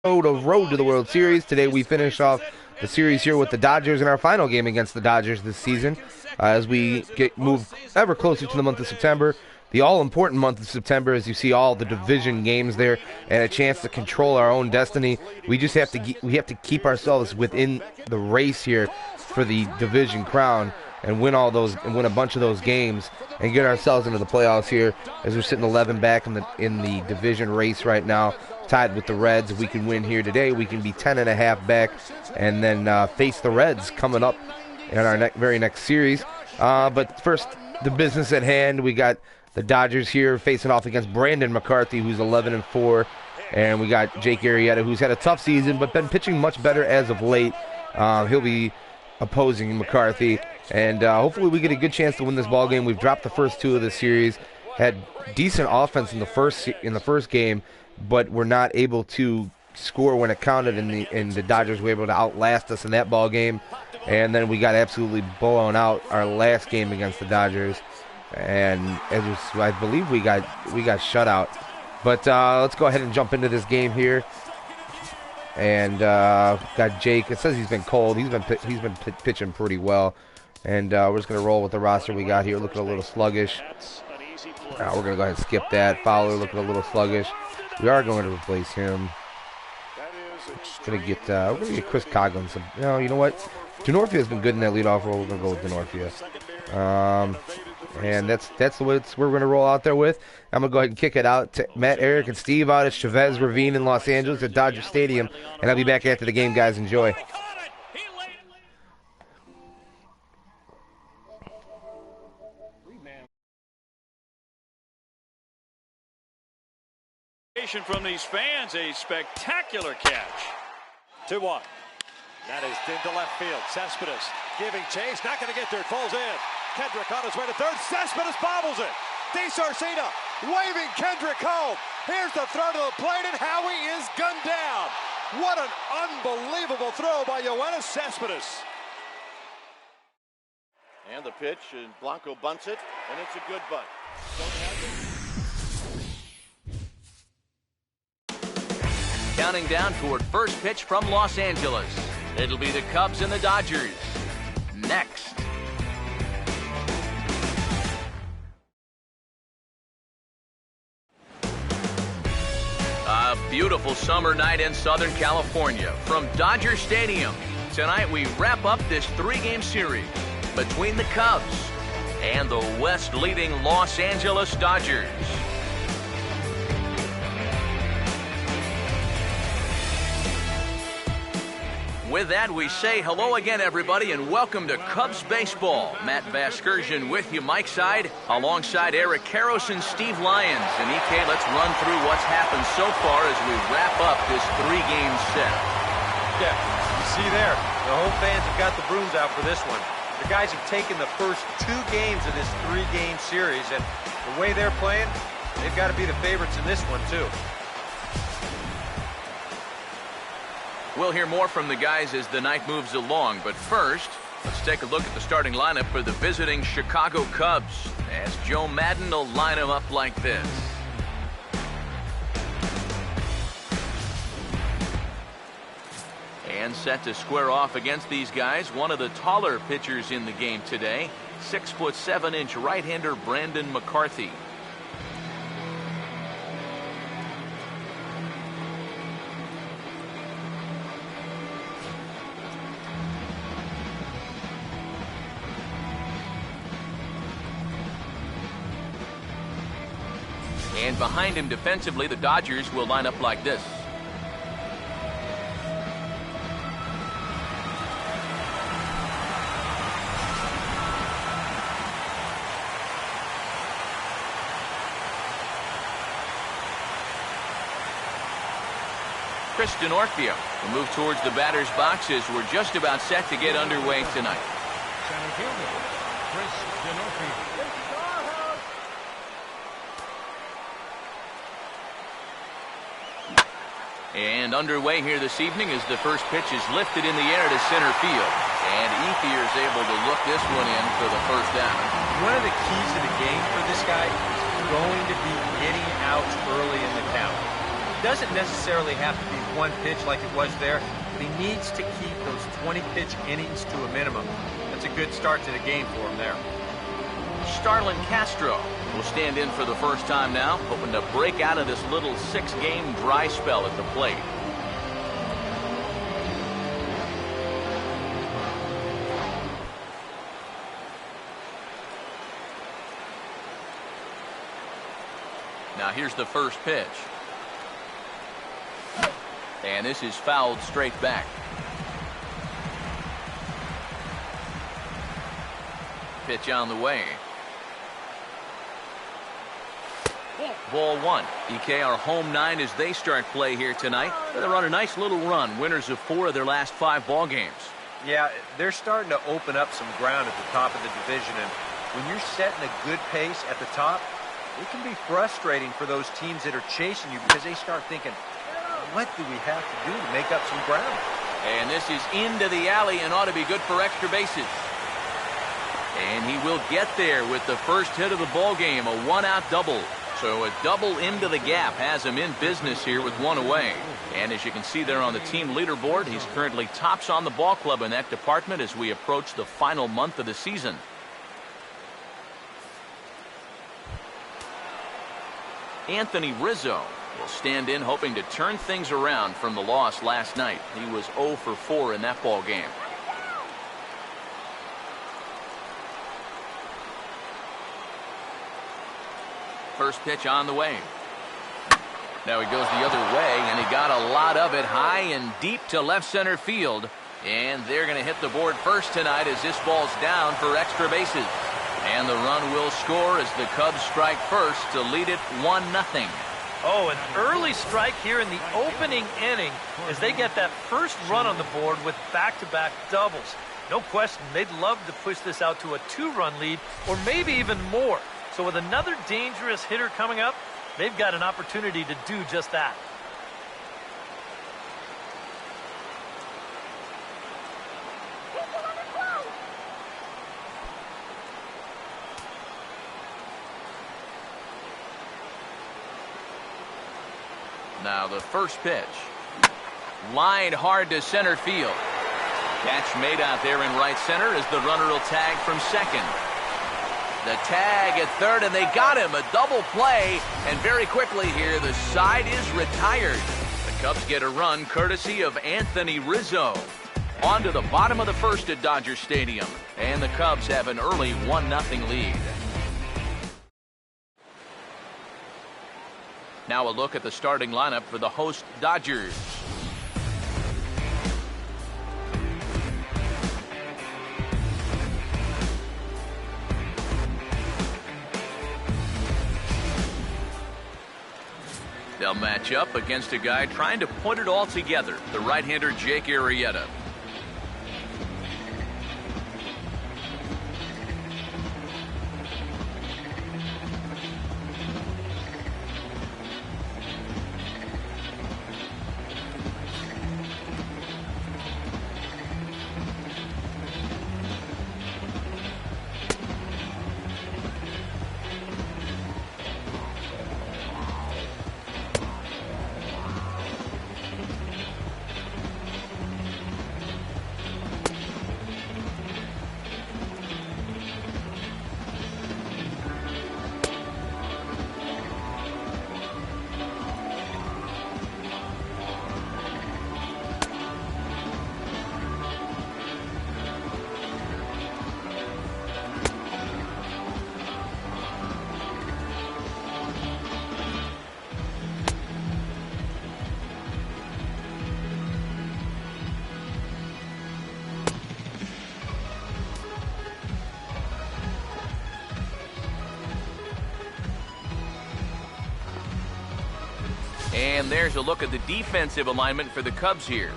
road to the World Series. Today we finish off the series here with the Dodgers in our final game against the Dodgers this season as we move ever closer to the month of September. The all-important month of September, as you see all the division games there and a chance to control our own destiny. We just have to keep ourselves within the race here for the division crown and win a bunch of those games and get ourselves into the playoffs here as we're sitting 11 back in the division race right now, tied with the Reds. If we can win here today, we can be 10.5 back and then face the Reds coming up in our very next series. But first, the business at hand. We got the Dodgers here facing off against Brandon McCarthy, who's 11-4, and we got Jake Arrieta, who's had a tough season but been pitching much better as of late. He'll be opposing McCarthy, and hopefully we get a good chance to win this ball game. We've dropped the first two of the series, had decent offense in the first game, but we're not able to score when it counted, and the Dodgers were able to outlast us in that ball game, and then we got absolutely blown out our last game against the Dodgers, and I believe we got shut out. But let's go ahead and jump into this game here. And got Jake. It says he's been cold. He's been pitching pretty well, and we're just gonna roll with the roster we got here. Looking a little sluggish. We're gonna go ahead and skip that. Fowler looking a little sluggish. We are going to replace him. We're gonna get Chris Coughlin. You know what? Denorfia has been good in that leadoff role. We're gonna go with Denorfia. And that's what we're going to roll out there with. I'm going to go ahead and kick it out to Matt, Eric, and Steve out at Chavez Ravine in Los Angeles at Dodger Stadium. And I'll be back after the game, guys. Enjoy. From these fans, a spectacular catch. 2-1. That is into left field. Cespedes giving chase. Not going to get there. It falls in. Kendrick on his way to third. Cespedes bobbles it. DeSarcina waving Kendrick home. Here's the throw to the plate, and Howie is gunned down. What an unbelievable throw by Yoenis Cespedes. And the pitch, and Blanco bunts it, and it's a good bunt. Counting down toward first pitch from Los Angeles. It'll be the Cubs and the Dodgers. Next. A beautiful summer night in Southern California from Dodger Stadium. Tonight we wrap up this three-game series between the Cubs and the West-leading Los Angeles Dodgers. With that, we say hello again, everybody, and welcome to Cubs Baseball. Matt Vasgersian with you, Mike Side, alongside Eric Karros and Steve Lyons. And EK, let's run through what's happened so far as we wrap up this three-game set. Yeah, you see there, the home fans have got the brooms out for this one. The guys have taken the first two games of this three-game series, and the way they're playing, they've got to be the favorites in this one, too. We'll hear more from the guys as the night moves along, but first, let's take a look at the starting lineup for the visiting Chicago Cubs, as Joe Maddon will line them up like this. And set to square off against these guys, one of the taller pitchers in the game today, 6'7" right-hander Brandon McCarthy. And behind him defensively, the Dodgers will line up like this. Chris Denorfia will move towards the batter's boxes. We're just about set to get underway tonight. Center fielder, Chris Denorfia. And underway here this evening as the first pitch is lifted in the air to center field. And Ethier is able to look this one in for the first down. One of the keys to the game for this guy is going to be getting out early in the count. doesn't necessarily have to be one pitch like it was there, but he needs to keep those 20-pitch innings to a minimum. That's a good start to the game for him there. Starlin Castro will stand in for the first time now, hoping to break out of this little 6-game dry spell at the plate. Now here's the first pitch. And this is fouled straight back. Pitch on the way. Ball one. EK, our home 9 as they start play here tonight. They're on a nice little run, winners of 4 of their last 5 ball games. Yeah, they're starting to open up some ground at the top of the division, and when you're setting a good pace at the top, it can be frustrating for those teams that are chasing you because they start thinking, what do we have to do to make up some ground? And this is into the alley and ought to be good for extra bases. And he will get there with the first hit of the ball game, a 1-out double. So a double into the gap has him in business here with 1 away. And as you can see there on the team leaderboard, he's currently tops on the ball club in that department as we approach the final month of the season. Anthony Rizzo will stand in hoping to turn things around from the loss last night. He was 0 for 4 in that ball game. First pitch on the way. Now he goes the other way, and he got a lot of it high and deep to left center field. And they're going to hit the board first tonight as this ball's down for extra bases. And the run will score as the Cubs strike first to lead it 1-0. Oh, an early strike here in the opening inning as they get that first run on the board with back-to-back doubles. No question, they'd love to push this out to a 2-run lead or maybe even more. So with another dangerous hitter coming up, they've got an opportunity to do just that. Now the first pitch. Lined hard to center field. Catch made out there in right center as the runner will tag from second. The tag at third, and they got him. A double play, and very quickly here, the side is retired. The Cubs get a run courtesy of Anthony Rizzo. On to the bottom of the first at Dodger Stadium, and the Cubs have an early 1-0 lead. Now a look at the starting lineup for the host Dodgers. They'll match up against a guy trying to put it all together, the right-hander Jake Arrieta. And there's a look at the defensive alignment for the Cubs here.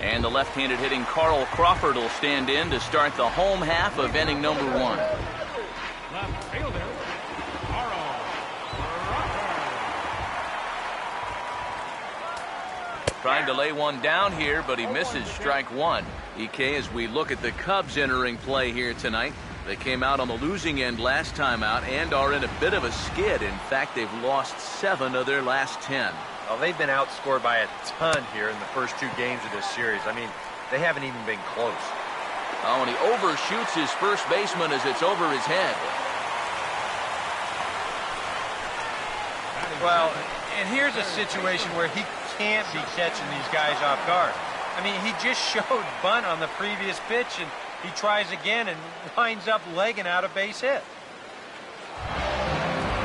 And the left-handed hitting Carl Crawford will stand in to start the home half of inning number 1. Left fielder, Carl Crawford. Trying to lay one down here, but he misses strike one. EK, as we look at the Cubs entering play here tonight, they came out on the losing end last time out and are in a bit of a skid. In fact, they've lost 7 of their last 10. Well, they've been outscored by a ton here in the first 2 games of this series. I mean, they haven't even been close. Oh, and he overshoots his first baseman as it's over his head. Well, and here's a situation where he can't be catching these guys off guard. I mean, he just showed bunt on the previous pitch, and he tries again and winds up legging out a base hit.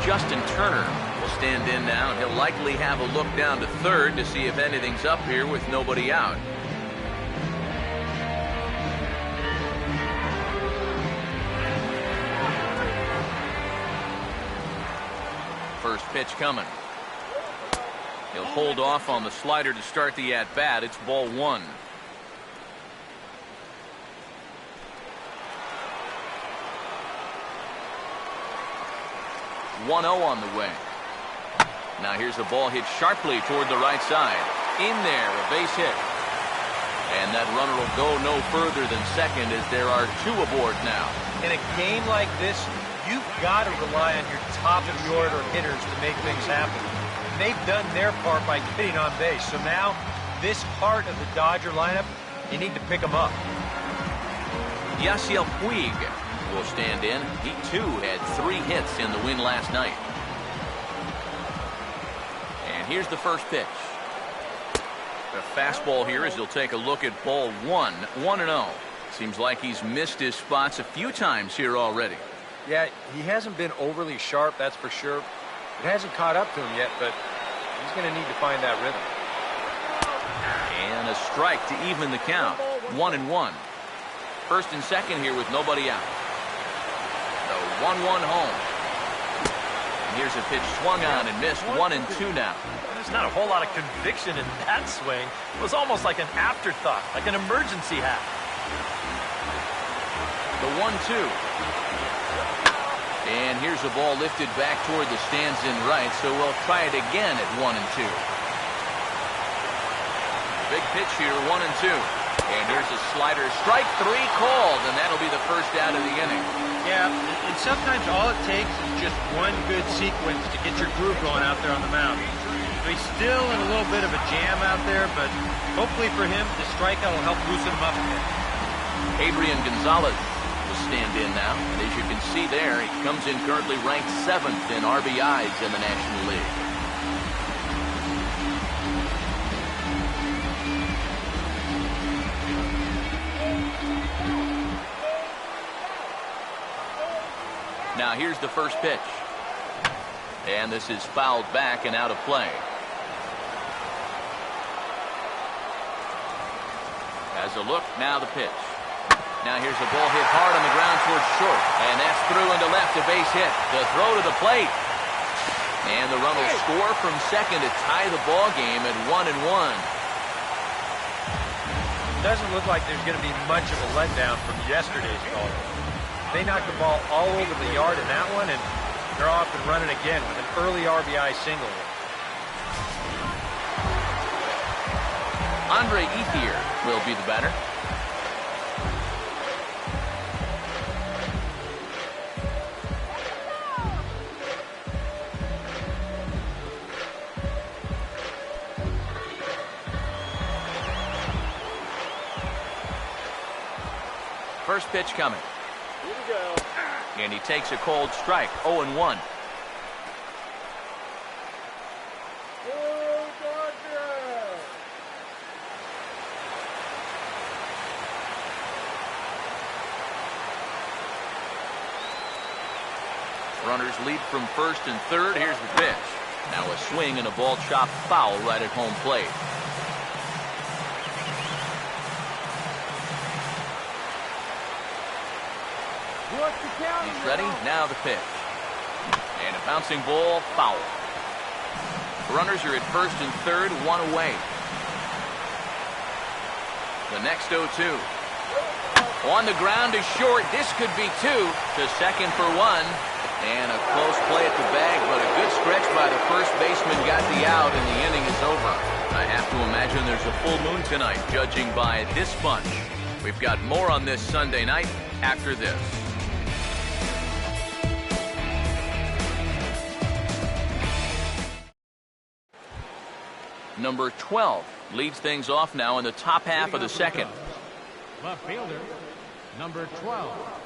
Justin Turner will stand in now, and he'll likely have a look down to third to see if anything's up here with nobody out. First pitch coming. He'll hold off on the slider to start the at-bat. It's ball 1. On the way. Now here's a ball hit sharply toward the right side. In there, a base hit. And that runner will go no further than second as there are 2 aboard now. In a game like this, you've got to rely on your top-of-the-order hitters to make things happen. They've done their part by getting on base. So now, this part of the Dodger lineup, you need to pick them up. Yasiel Puig will stand in. He, too, had 3 hits in the win last night. And here's the first pitch. A fastball here as he'll take a look at ball 1. 1-0. Seems like he's missed his spots a few times here already. Yeah, he hasn't been overly sharp, that's for sure. It hasn't caught up to him yet, but he's going to need to find that rhythm. And a strike to even the count. 1-1. First and second here with nobody out. The 1-1 home. And here's a pitch swung on and missed. 1-2 now. There's not a whole lot of conviction in that swing. It was almost like an afterthought, like an emergency hack. The 1-2. And here's a ball lifted back toward the stands in right, so we'll try it again at 1-2. Big pitch here, 1-2. And here's a slider. Strike 3 called, and that'll be the first out of the inning. Yeah, and sometimes all it takes is just one good sequence to get your groove going out there on the mound. So he's still in a little bit of a jam out there, but hopefully for him, the strikeout will help loosen him up a bit. Adrian Gonzalez will stand in now. And as you can see there, he comes in currently ranked 7th in RBIs in the National League. Now here's the first pitch. And this is fouled back and out of play. As a look, now the pitch. Now here's a ball hit hard on the ground towards short. And that's through into left, a base hit. The throw to the plate. And the run will score from second to tie the ball game at 1-1. Doesn't look like there's going to be much of a letdown from yesterday's ball. They knocked the ball all over the yard in that one, and they're off and running again with an early RBI single. Andre Ethier will be the batter. First pitch coming. Here we go. And he takes a cold strike. 0-1. Runners lead from first and third. Here's the pitch. Now a swing and a ball chopped foul right at home plate. He's ready. Now the pitch. And a bouncing ball, foul. Runners are at first and third, 1 away. The next 0-2. On the ground to short. This could be 2. To second for 1. And a close play at the bag, but a good stretch by the first baseman got the out, and the inning is over. I have to imagine there's a full moon tonight, judging by this bunch. We've got more on this Sunday night after this. Number 12 leads things off now in the top half of the second. Left fielder, number 12.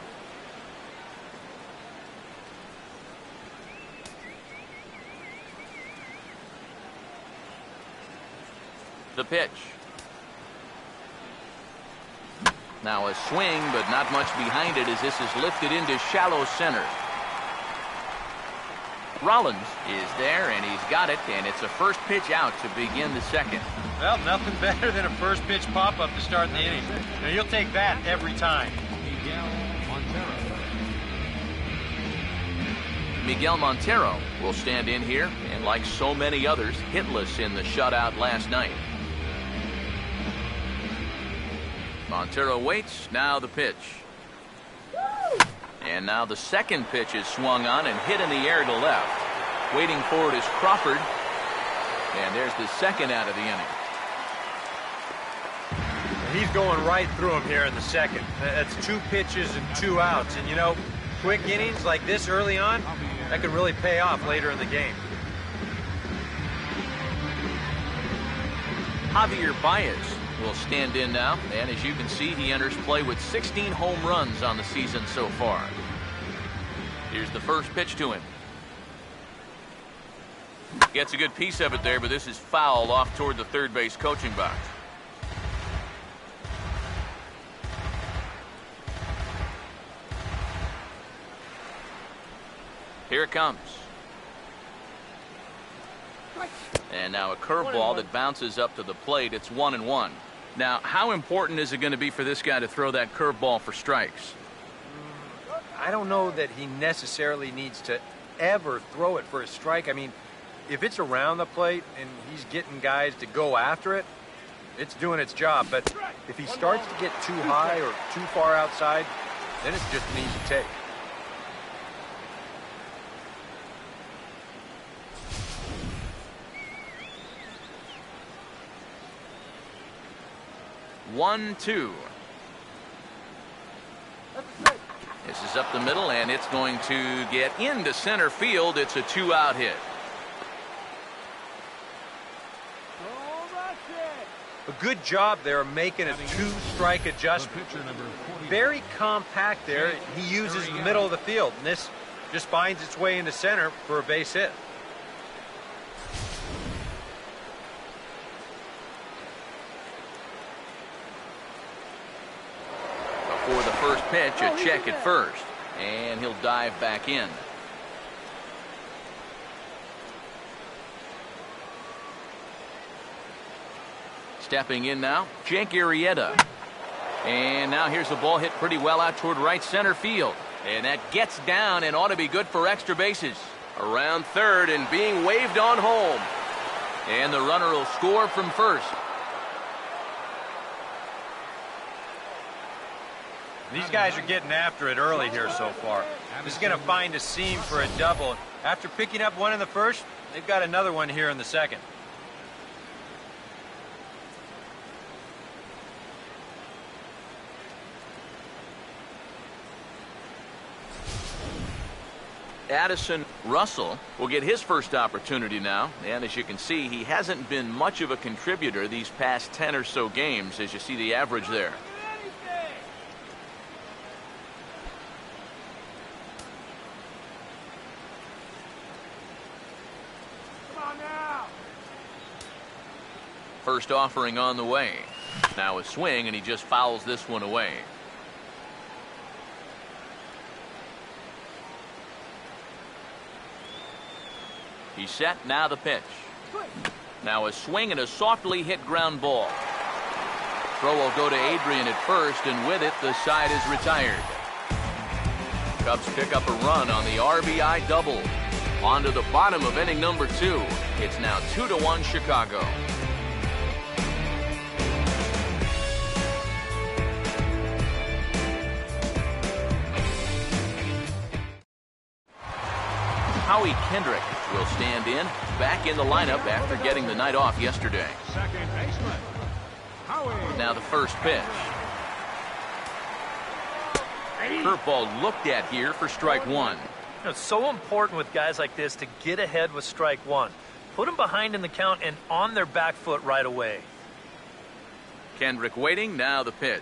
The pitch. Now a swing, but not much behind it as this is lifted into shallow center. Rollins is there, and he's got it, and it's a first pitch out to begin the second. Well, nothing better than a first pitch pop-up to start the inning. Now, you'll take that every time. Miguel Montero will stand in here, and like so many others, hitless in the shutout last night. Montero waits, now the pitch. And now the second pitch is swung on and hit in the air to left. Waiting for it is Crawford. And there's the second out of the inning. He's going right through him here in the second. That's 2 pitches and 2 outs. And, you know, quick innings like this early on, that could really pay off later in the game. Javier Baez will stand in now, and as you can see, he enters play with 16 home runs on the season so far. Here's the first pitch to him. Gets a good piece of it there, but this is foul off toward the third base coaching box. Here it comes. And now a curveball that bounces up to the plate. It's 1-1. Now, how important is it going to be for this guy to throw that curveball for strikes? I don't know that he necessarily needs to ever throw it for a strike. I mean, if it's around the plate and he's getting guys to go after it, it's doing its job. But if he starts to get too high or too far outside, then it's just an easy take. One, two. This is up the middle, and it's going to get into center field. It's a 2-out hit. A good job there of making a 2-strike adjustment. Very compact there. He uses the middle of the field, and this just finds its way into center for a base hit. For the first pitch, a check at first, and he'll dive back in. Stepping in now, Jake Arrieta. And now here's the ball hit pretty well out toward right center field. And that gets down and ought to be good for extra bases. Around third and being waved on home. And the runner will score from first. These guys are getting after it early here so far. This is going to find a seam for a double. After picking up one in the first, they've got another one here in the second. Addison Russell will get his first opportunity now, and as you can see, he hasn't been much of a contributor these past 10 or so games, as you see the average there. First offering on the way. Now a swing, and he just fouls this one away. He's set, now the pitch. Now a swing and a softly hit ground ball. Throw will go to Adrian at first, and with it, the side is retired. Cubs pick up a run on the RBI double. On to the bottom of inning number 2. It's now 2-1 Chicago. Howie Kendrick will stand in, back in the lineup after getting the night off yesterday. Second baseman, Howie. Now the first pitch. Curveball looked at here for strike one. It's so important with guys like this to get ahead with strike one. Put them behind in the count and on their back foot right away. Kendrick waiting, now the pitch.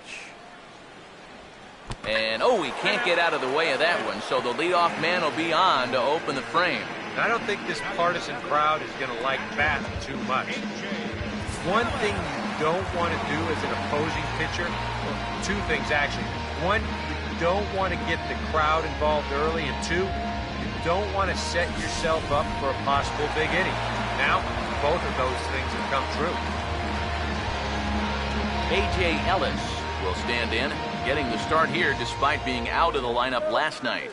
And, oh, he can't get out of the way of that one, so the leadoff man will be on to open the frame. I don't think this partisan crowd is going to like Batten too much. One thing you don't want to do as an opposing pitcher, well, two things actually. One, you don't want to get the crowd involved early, and two, you don't want to set yourself up for a possible big inning. Now, both of those things have come true. A.J. Ellis will stand in, getting the start here despite being out of the lineup last night.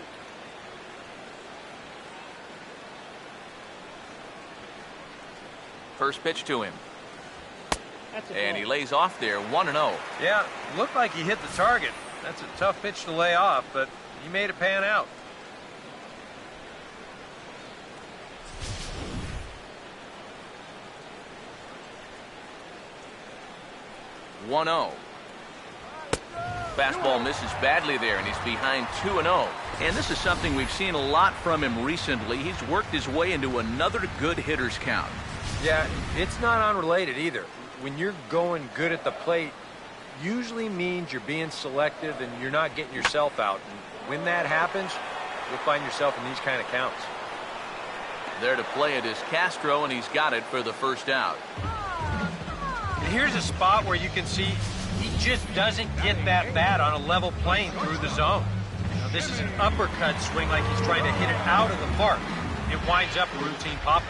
First pitch to him. And he lays off there, 1-0. Yeah, looked like he hit the target. That's a tough pitch to lay off, but he made it pan out. Fastball misses badly there, and he's behind 2-0. And this is something we've seen a lot from him recently. He's worked his way into another good hitter's count. Yeah, it's not unrelated either. When you're going good at the plate, usually means you're being selective and you're not getting yourself out. And when that happens, you'll find yourself in these kind of counts. There to play it is Castro, and he's got it for the first out. And here's a spot where you can see he just doesn't get that bat on a level plane through the zone. Now, this is an uppercut swing like he's trying to hit it out of the park. It winds up a routine pop-up.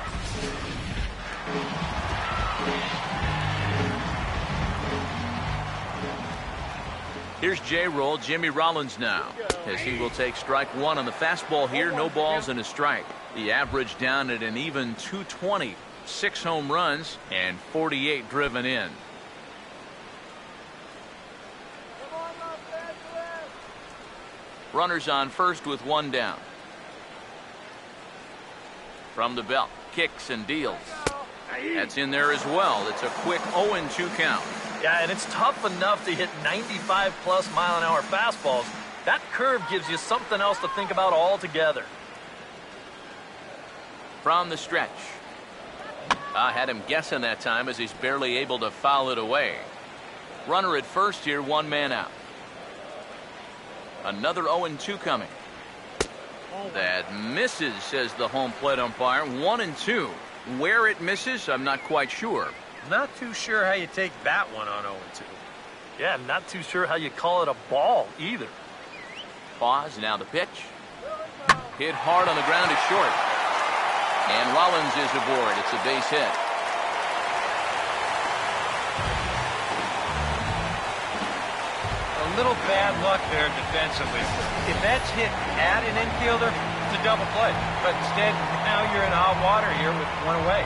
Here's J-Roll, Jimmy Rollins now, as he will take strike one on the fastball here. No balls and a strike. The average down at an even 220. 6 home runs and 48 driven in. Runners on first with one down. From the belt, kicks and deals. That's in there as well. It's a quick 0-2 count. Yeah, and it's tough enough to hit 95+ mile-an-hour fastballs. That curve gives you something else to think about altogether. From the stretch. I had him guessing that time as he's barely able to foul it away. Runner at first here, one man out. Another 0-2 coming. That misses, says the home plate umpire. 1-2. Where it misses, I'm not quite sure. Not too sure how you take that one on 0-2. Yeah, not too sure how you call it a ball either. Pause, now the pitch. Hit hard on the ground is short. And Rollins is aboard. It's a base hit. A little bad luck there defensively. If that's hit at an infielder, it's a double play. But instead, now you're in hot water here with one away.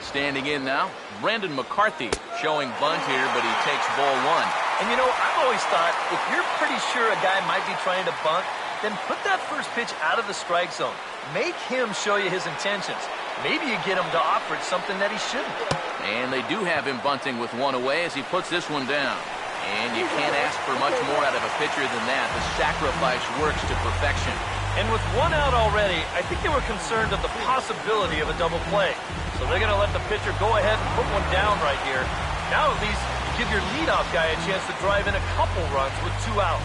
Standing in now, Brandon McCarthy showing bunt here, but he takes ball one. And you know, I've always thought if you're pretty sure a guy might be trying to bunt, then put that first pitch out of the strike zone. Make him show you his intentions. Maybe you get him to offer something that he shouldn't. And they do have him bunting with one away as he puts this one down. And you can't ask for much more out of a pitcher than that. The sacrifice works to perfection. And with one out already, I think they were concerned of the possibility of a double play. So they're going to let the pitcher go ahead and put one down right here. Now at least you give your leadoff guy a chance to drive in a couple runs with 2 outs.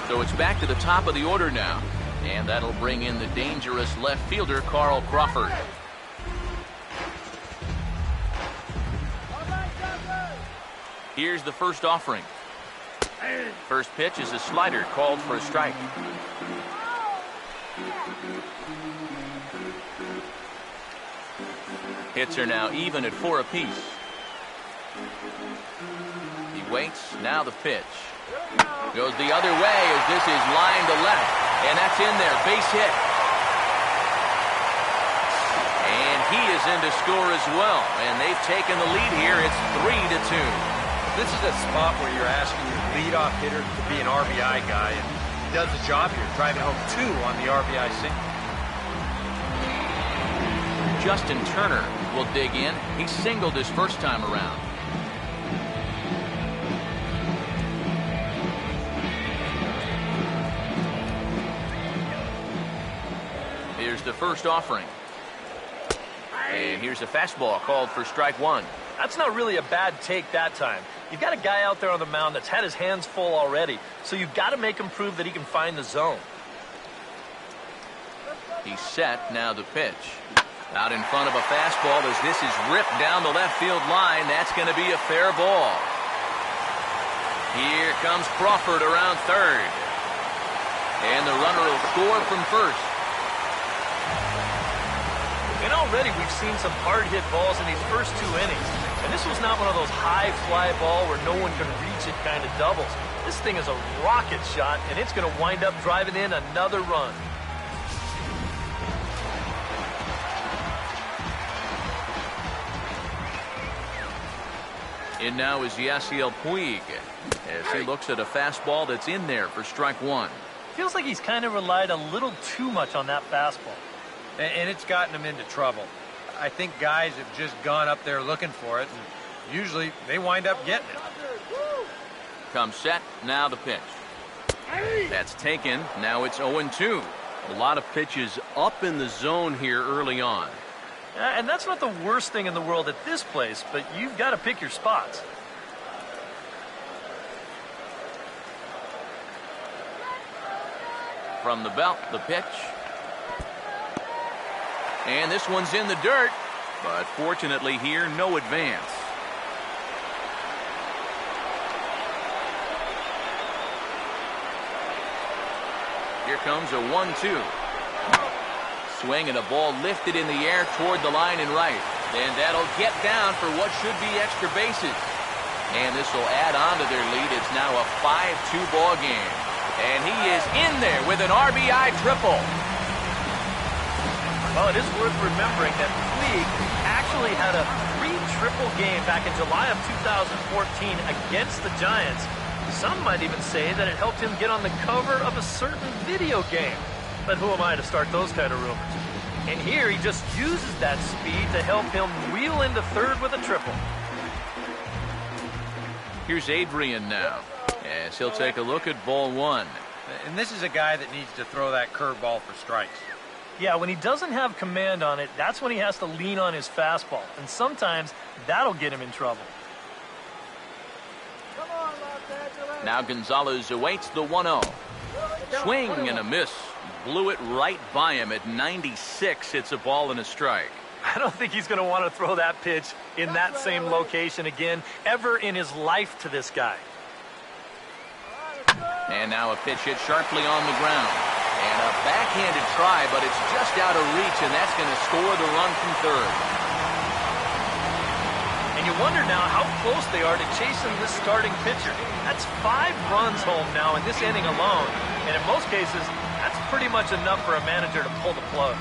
So it's back to the top of the order now. And that'll bring in the dangerous left fielder, Carl Crawford. Here's the first offering. First pitch is a slider called for a strike. Hits are now even at 4 apiece. He waits, now the pitch. Goes the other way as this is line to left. And that's in there, base hit. And he is in to score as well, and they've taken the lead here. It's 3-2. This is a spot where you're asking your leadoff hitter to be an RBI guy, and he does the job here, driving home 2 on the RBI single. Justin Turner will dig in. He singled his first time around. Here's the first offering. And here's a fastball called for strike 1. That's not really a bad take that time. You've got a guy out there on the mound that's had his hands full already, so you've got to make him prove that he can find the zone. He's set, now the pitch. Out in front of a fastball as this is ripped down the left field line. That's going to be a fair ball. Here comes Crawford around third. And the runner will score from first. And already we've seen some hard-hit balls in these first 2 innings. And this was not one of those high fly ball where no one can reach it kind of doubles. This thing is a rocket shot, and it's going to wind up driving in another run. In now is Yasiel Puig as he looks at a fastball that's in there for strike 1. Feels like he's kind of relied a little too much on that fastball. And it's gotten him into trouble. I think guys have just gone up there looking for it, and usually they wind up getting it. Comes set, now the pitch. That's taken, now it's 0-2. A lot of pitches up in the zone here early on. And that's not the worst thing in the world at this place, but you've got to pick your spots. From the belt, the pitch. And this one's in the dirt, but fortunately here, no advance. Here comes a 1-2. Swing and a ball lifted in the air toward the line and right. And that'll get down for what should be extra bases. And this will add on to their lead. It's now a 5-2 ball game. And he is in there with an RBI triple. Well, it is worth remembering that Puig actually had a 3-triple game back in July of 2014 against the Giants. Some might even say that it helped him get on the cover of a certain video game. But who am I to start those kind of rumors? And here he just uses that speed to help him wheel into third with a triple. Here's Adrian now, as he'll take a look at ball 1. And this is a guy that needs to throw that curveball for strikes. Yeah, when he doesn't have command on it, that's when he has to lean on his fastball. And sometimes that'll get him in trouble. Now Gonzalez awaits the 1-0. Swing and a miss. Blew it right by him at 96. It's a ball and a strike. I don't think he's going to want to throw that pitch in that same location again ever in his life to this guy. And now a pitch hit sharply on the ground. And a backhanded try, but it's just out of reach, and that's going to score the run from third. And you wonder now how close they are to chasing this starting pitcher. That's 5 runs home now in this inning alone. And in most cases, that's pretty much enough for a manager to pull the plug.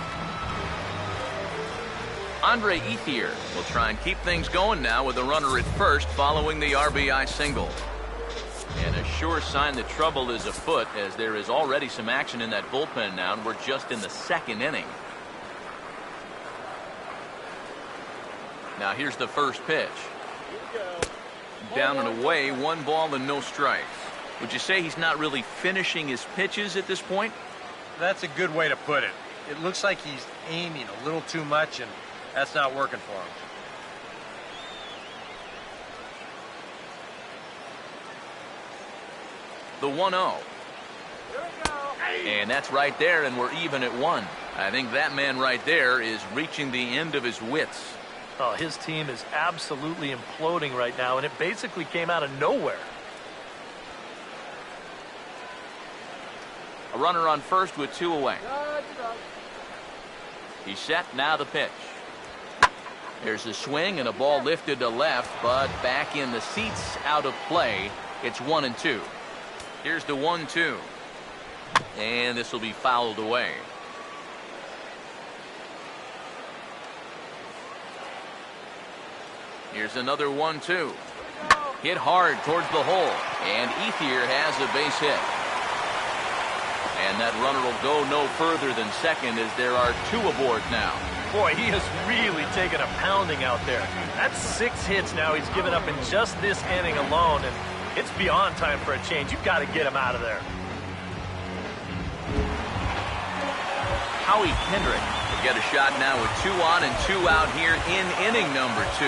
Andre Ethier will try and keep things going now with a runner at first following the RBI single. And a sure sign that trouble is afoot, as there is already some action in that bullpen now, and we're just in the 2nd inning. Now here's the first pitch. Down and away, 1 ball and no strikes. Would you say he's not really finishing his pitches at this point? That's a good way to put it. It looks like he's aiming a little too much, and that's not working for him. The 1-0. And that's right there, and we're even at 1. I think that man right there is reaching the end of his wits. Oh, his team is absolutely imploding right now, and it basically came out of nowhere. A runner on first with 2 away. He's set, now the pitch. There's a swing and a ball lifted to left, but back in the seats, out of play. It's 1-2. Here's the 1-2. And this will be fouled away. Here's another 1-2. Hit hard towards the hole, and Ethier has a base hit. And that runner will go no further than second as there are 2 aboard now. Boy, he has really taken a pounding out there. That's 6 hits now he's given up in just this inning alone, and it's beyond time for a change. You've got to get him out of there. Howie Kendrick will get a shot now with 2 on and 2 out here in inning number 2.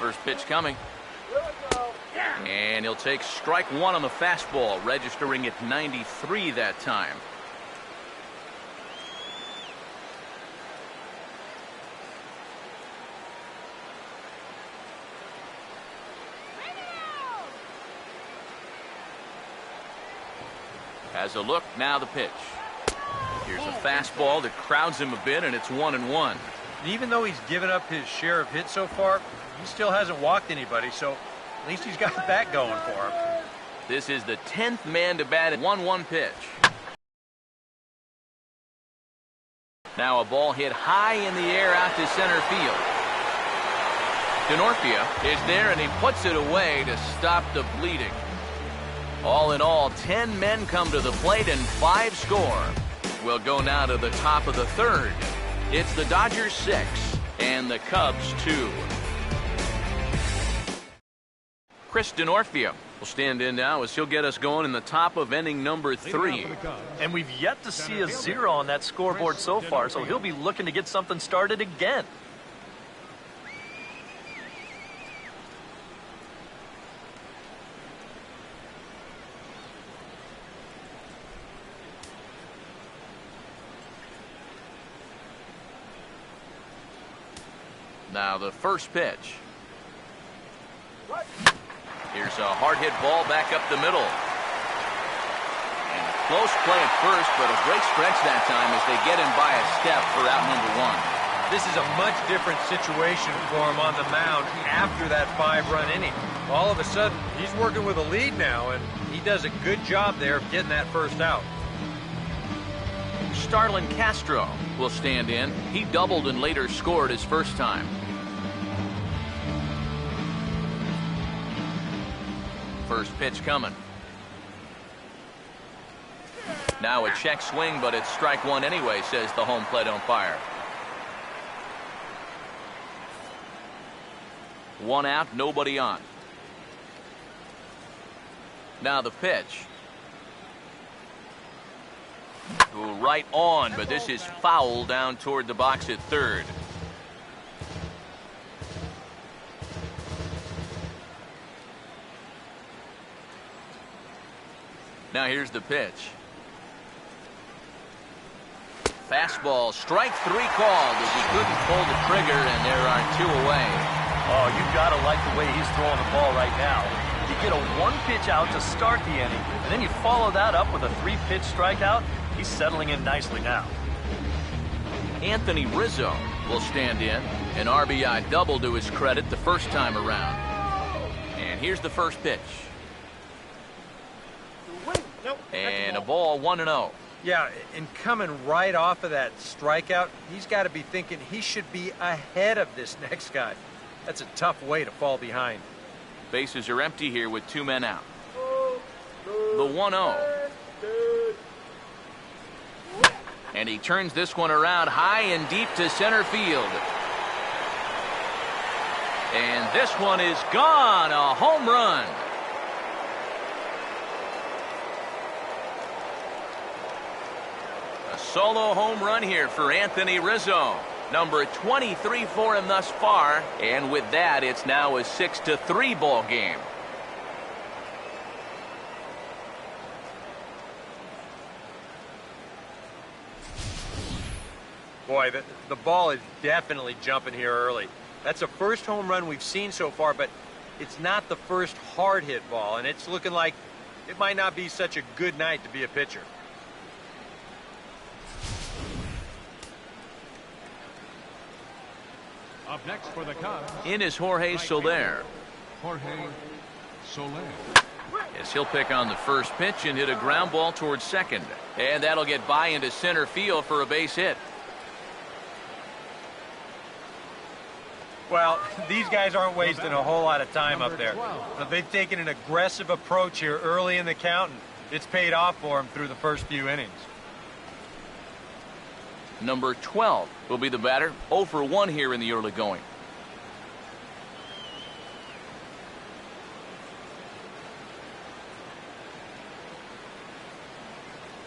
First pitch coming. And he'll take strike 1 on the fastball, registering at 93 that time. Has a look, now the pitch. Here's a fastball that crowds him a bit, and it's 1-1. Even though he's given up his share of hits so far, he still hasn't walked anybody, so at least he's got that going for him. This is the 10th man to bat at 1-1 pitch. Now a ball hit high in the air out to center field. Denorfia is there, and he puts it away to stop the bleeding. All in all, 10 men come to the plate and 5 score. We'll go now to the top of the 3rd. It's the Dodgers 6 and the Cubs 2. Chris Denorfia will stand in now as he'll get us going in the top of inning number 3. And we've yet to see a 0 on that scoreboard so far, so he'll be looking to get something started again. Now the first pitch. Here's a hard hit ball back up the middle. And a close play at first, but a great stretch that time as they get him by a step for out number 1. This is a much different situation for him on the mound after that 5-run inning. All of a sudden, he's working with a lead now, and he does a good job there of getting that first out. Starlin Castro will stand in. He doubled and later scored his first time. First pitch coming. Now a check swing, but it's strike 1 anyway, says the home plate umpire. 1 out, nobody on. Now the pitch. Ooh, right on, but this is foul down toward the box at 3rd. Now here's the pitch. Fastball, strike 3 called as he couldn't pull the trigger, and there are 2 away. Oh, you've got to like the way he's throwing the ball right now. You get a 1-pitch out to start the inning, and then you follow that up with a 3-pitch strikeout. He's settling in nicely now. Anthony Rizzo will stand in. An RBI double to his credit the first time around. And here's the first pitch. And a ball 1-0. Yeah, and coming right off of that strikeout, he's got to be thinking he should be ahead of this next guy. That's a tough way to fall behind. Bases are empty here with 2 men out. The 1-0. And he turns this one around high and deep to center field. And this one is gone. A home run. A solo home run here for Anthony Rizzo. Number 23 for him thus far. And with that, it's now a 6-3 ball game. Boy, the ball is definitely jumping here early. That's the first home run we've seen so far, but it's not the first hard hit ball, and it's looking like it might not be such a good night to be a pitcher. Up next for the Cubs, In is Jorge Soler. Jorge Soler. As he'll pick on the first pitch and hit a ground ball towards second. And that'll get by into center field for a base hit. Well, these guys aren't wasting a whole lot of time up there. But they've taken an aggressive approach here early in the count, and it's paid off for them through the first few innings. Number 12 will be the batter. 0 for 1 here in the early going.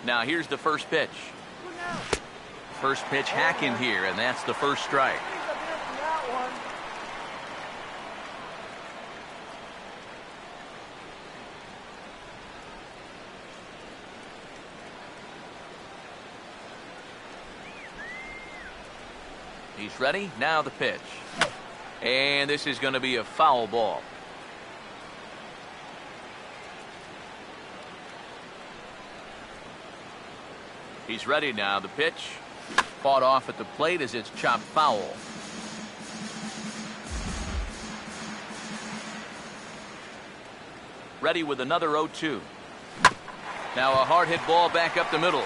Now here's the first pitch. First pitch hack in here, and that's the first strike. He's ready. Now the pitch. And this is going to be a foul ball. He's ready now. The pitch. Fought off at the plate as it's chopped foul. Ready with another 0-2. Now a hard hit ball back up the middle.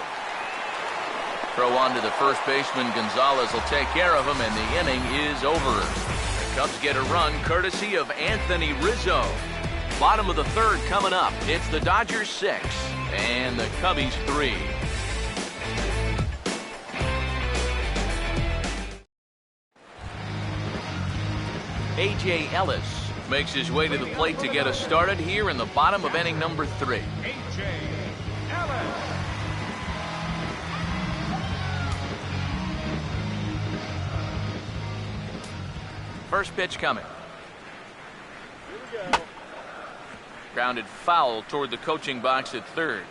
Throw on to the first baseman. Gonzalez will take care of him, and the inning is over. The Cubs get a run courtesy of Anthony Rizzo. Bottom of the third coming up. It's the Dodgers 6 and the Cubbies 3. A.J. Ellis makes his way to the plate to get us started here in the bottom of inning number 3. A.J. Ellis. First pitch coming. Grounded foul toward the coaching box at third.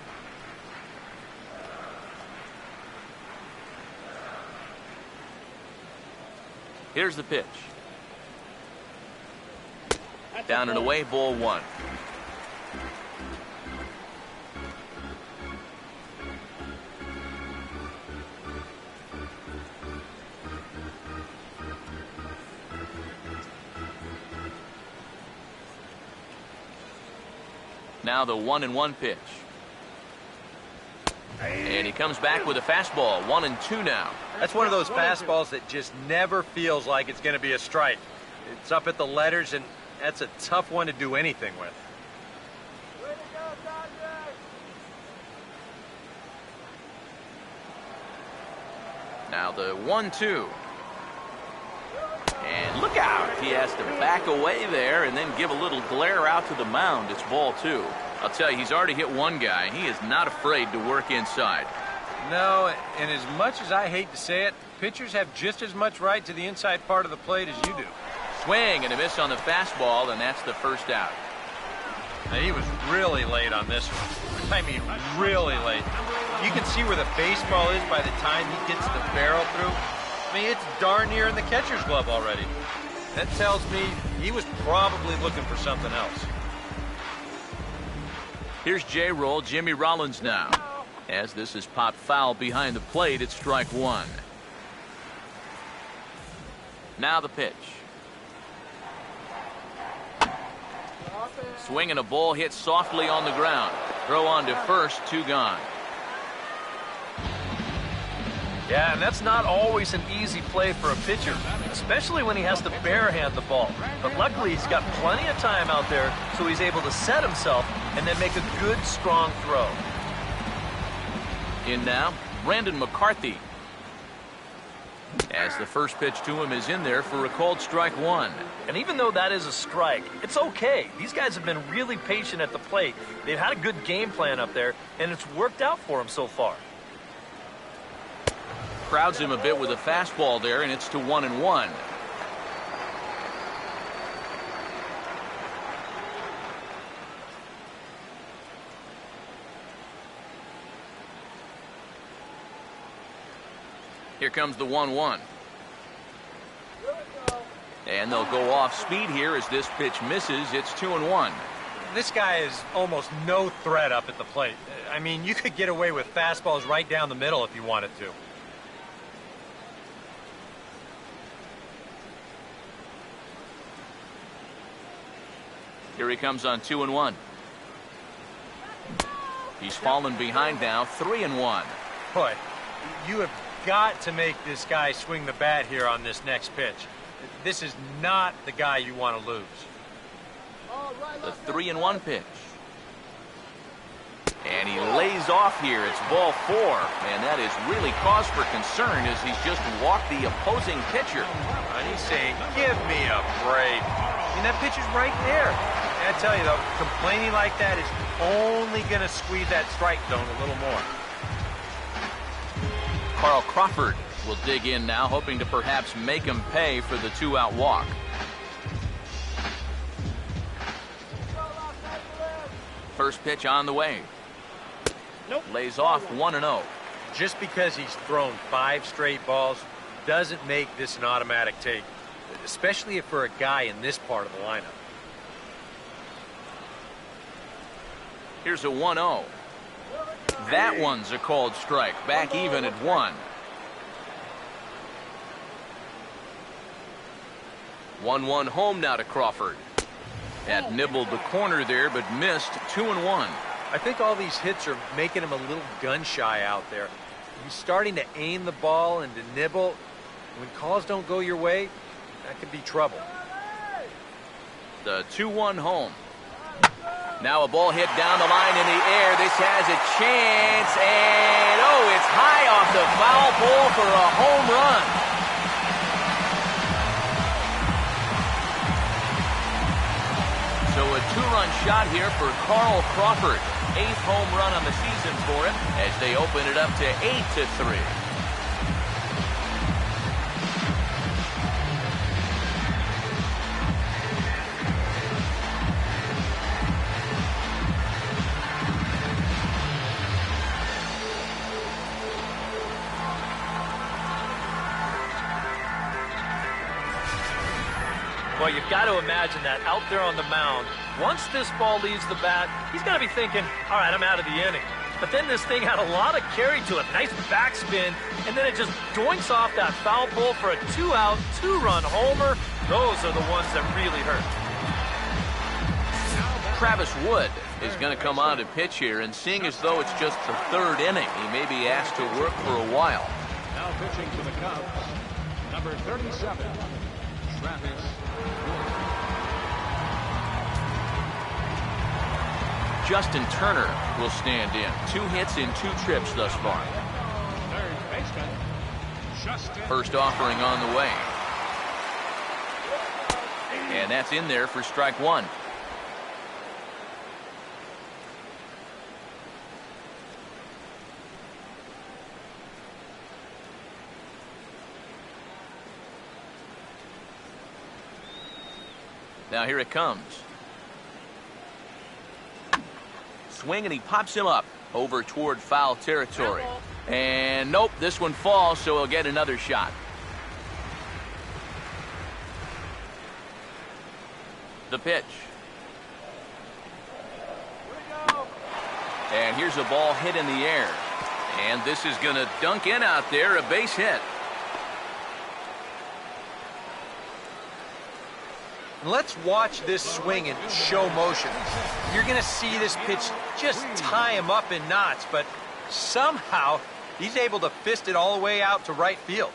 Here's the pitch. Down and away, ball 1. Now the 1-1 pitch. And he comes back with a fastball. 1-2 now. That's one of those fastballs that just never feels like it's going to be a strike. It's up at the letters, and that's a tough one to do anything with. Now the 1-2. And look out. He has to back away there and then give a little glare out to the mound. It's ball 2. I'll tell you, he's already hit one guy. He is not afraid to work inside. No, and as much as I hate to say it, pitchers have just as much right to the inside part of the plate as you do. Swing and a miss on the fastball, and that's the first out. Now, he was really late on this one. I mean, really late. You can see where the baseball is by the time he gets the barrel through. I mean, it's darn near in the catcher's glove already. That tells me he was probably looking for something else. Here's J-Roll, Jimmy Rollins now. As this is popped foul behind the plate, it's strike 1. Now the pitch. Swing and a ball hit softly on the ground. Throw on to first, 2 gone. Yeah, and that's not always an easy play for a pitcher, especially when he has to barehand the ball. But luckily, he's got plenty of time out there, so he's able to set himself and then make a good, strong throw. In now, Brandon McCarthy. As the first pitch to him is in there for a called strike 1. And even though that is a strike, it's okay. These guys have been really patient at the plate. They've had a good game plan up there, and it's worked out for them so far. Crowds him a bit with a fastball there, and it's to 1-1. Here comes the 1-1. And they'll go off speed here as this pitch misses. It's 2-1. This guy is almost no threat up at the plate. I mean, you could get away with fastballs right down the middle if you wanted to. Here he comes on 2-1. He's fallen behind now, 3-1. Boy, you have got to make this guy swing the bat here on this next pitch. This is not the guy you want to lose. The 3-1 pitch. And he lays off here. It's ball 4. And that is really cause for concern as he's just walked the opposing pitcher. And he's saying, give me a break. I mean, that pitch is right there. And I tell you, though, complaining like that is only going to squeeze that strike zone a little more. Carl Crawford will dig in now, hoping to perhaps make him pay for the 2-out walk. First pitch on the way. Nope. Lays off 1-0. Just because he's thrown 5 straight balls doesn't make this an automatic take, especially if for a guy in this part of the lineup. Here's a 1-0. That one's a called strike. Back even at 1. 1-1 home now to Crawford. That nibbled the corner there, but missed. 2-1. I think all these hits are making him a little gun-shy out there. He's starting to aim the ball and to nibble. When calls don't go your way, that could be trouble. The 2-1 home. Now a ball hit down the line in the air. This has a chance, and oh, it's high off the foul pole for a home run. So a 2-run shot here for Carl Crawford. 8th home run on the season for him as they open it up to 8-3. Well, you've got to imagine that out there on the mound, once this ball leaves the bat, he's got to be thinking, all right, I'm out of the inning. But then this thing had a lot of carry to it, nice backspin, and then it just doinks off that foul pole for a 2-out, 2-run homer. Those are the ones that really hurt. Travis Wood is going to come on to pitch here, and seeing as though it's just the 3rd inning, he may be asked to work for a while. Now pitching to the Cubs, number 37, Travis. Justin Turner will stand in. 2 hits in 2 trips thus far. Third baseman, Justin. First offering on the way. And that's in there for strike 1. Now here it comes. Swing, and he pops him up over toward foul territory. And nope, this one falls, so he'll get another shot. The pitch. And here's a ball hit in the air. And this is going to dunk in out there, a base hit. Let's watch this swing in show motion. You're going to see this pitch just tie him up in knots, but somehow he's able to fist it all the way out to right field.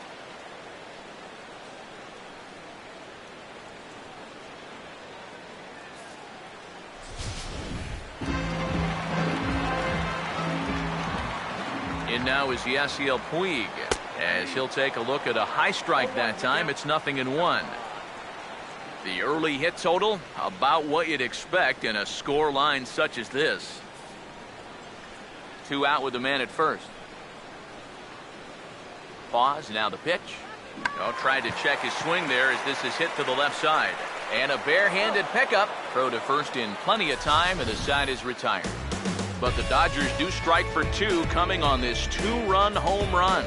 In now is Yasiel Puig, as he'll take a look at a high strike that time. It's 0-1. The early hit total, about what you'd expect in a score line such as this. 2 out with the man at first. Pause, now the pitch. Tried to check his swing there as this is hit to the left side. And a barehanded pickup. Throw to first in plenty of time, and the side is retired. But the Dodgers do strike for 2 coming on this 2-run home run.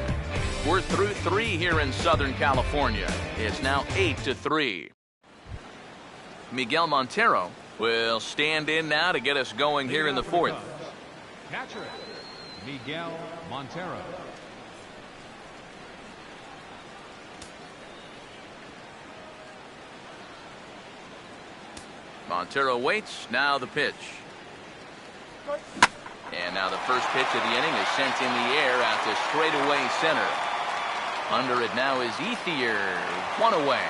We're through 3 here in Southern California. It's now 8-3. Miguel Montero will stand in now to get us going here in the 4th. Catcher, Miguel Montero. Montero waits. Now the pitch. And now the first pitch of the inning is sent in the air out to straightaway center. Under it now is Ethier. 1 away.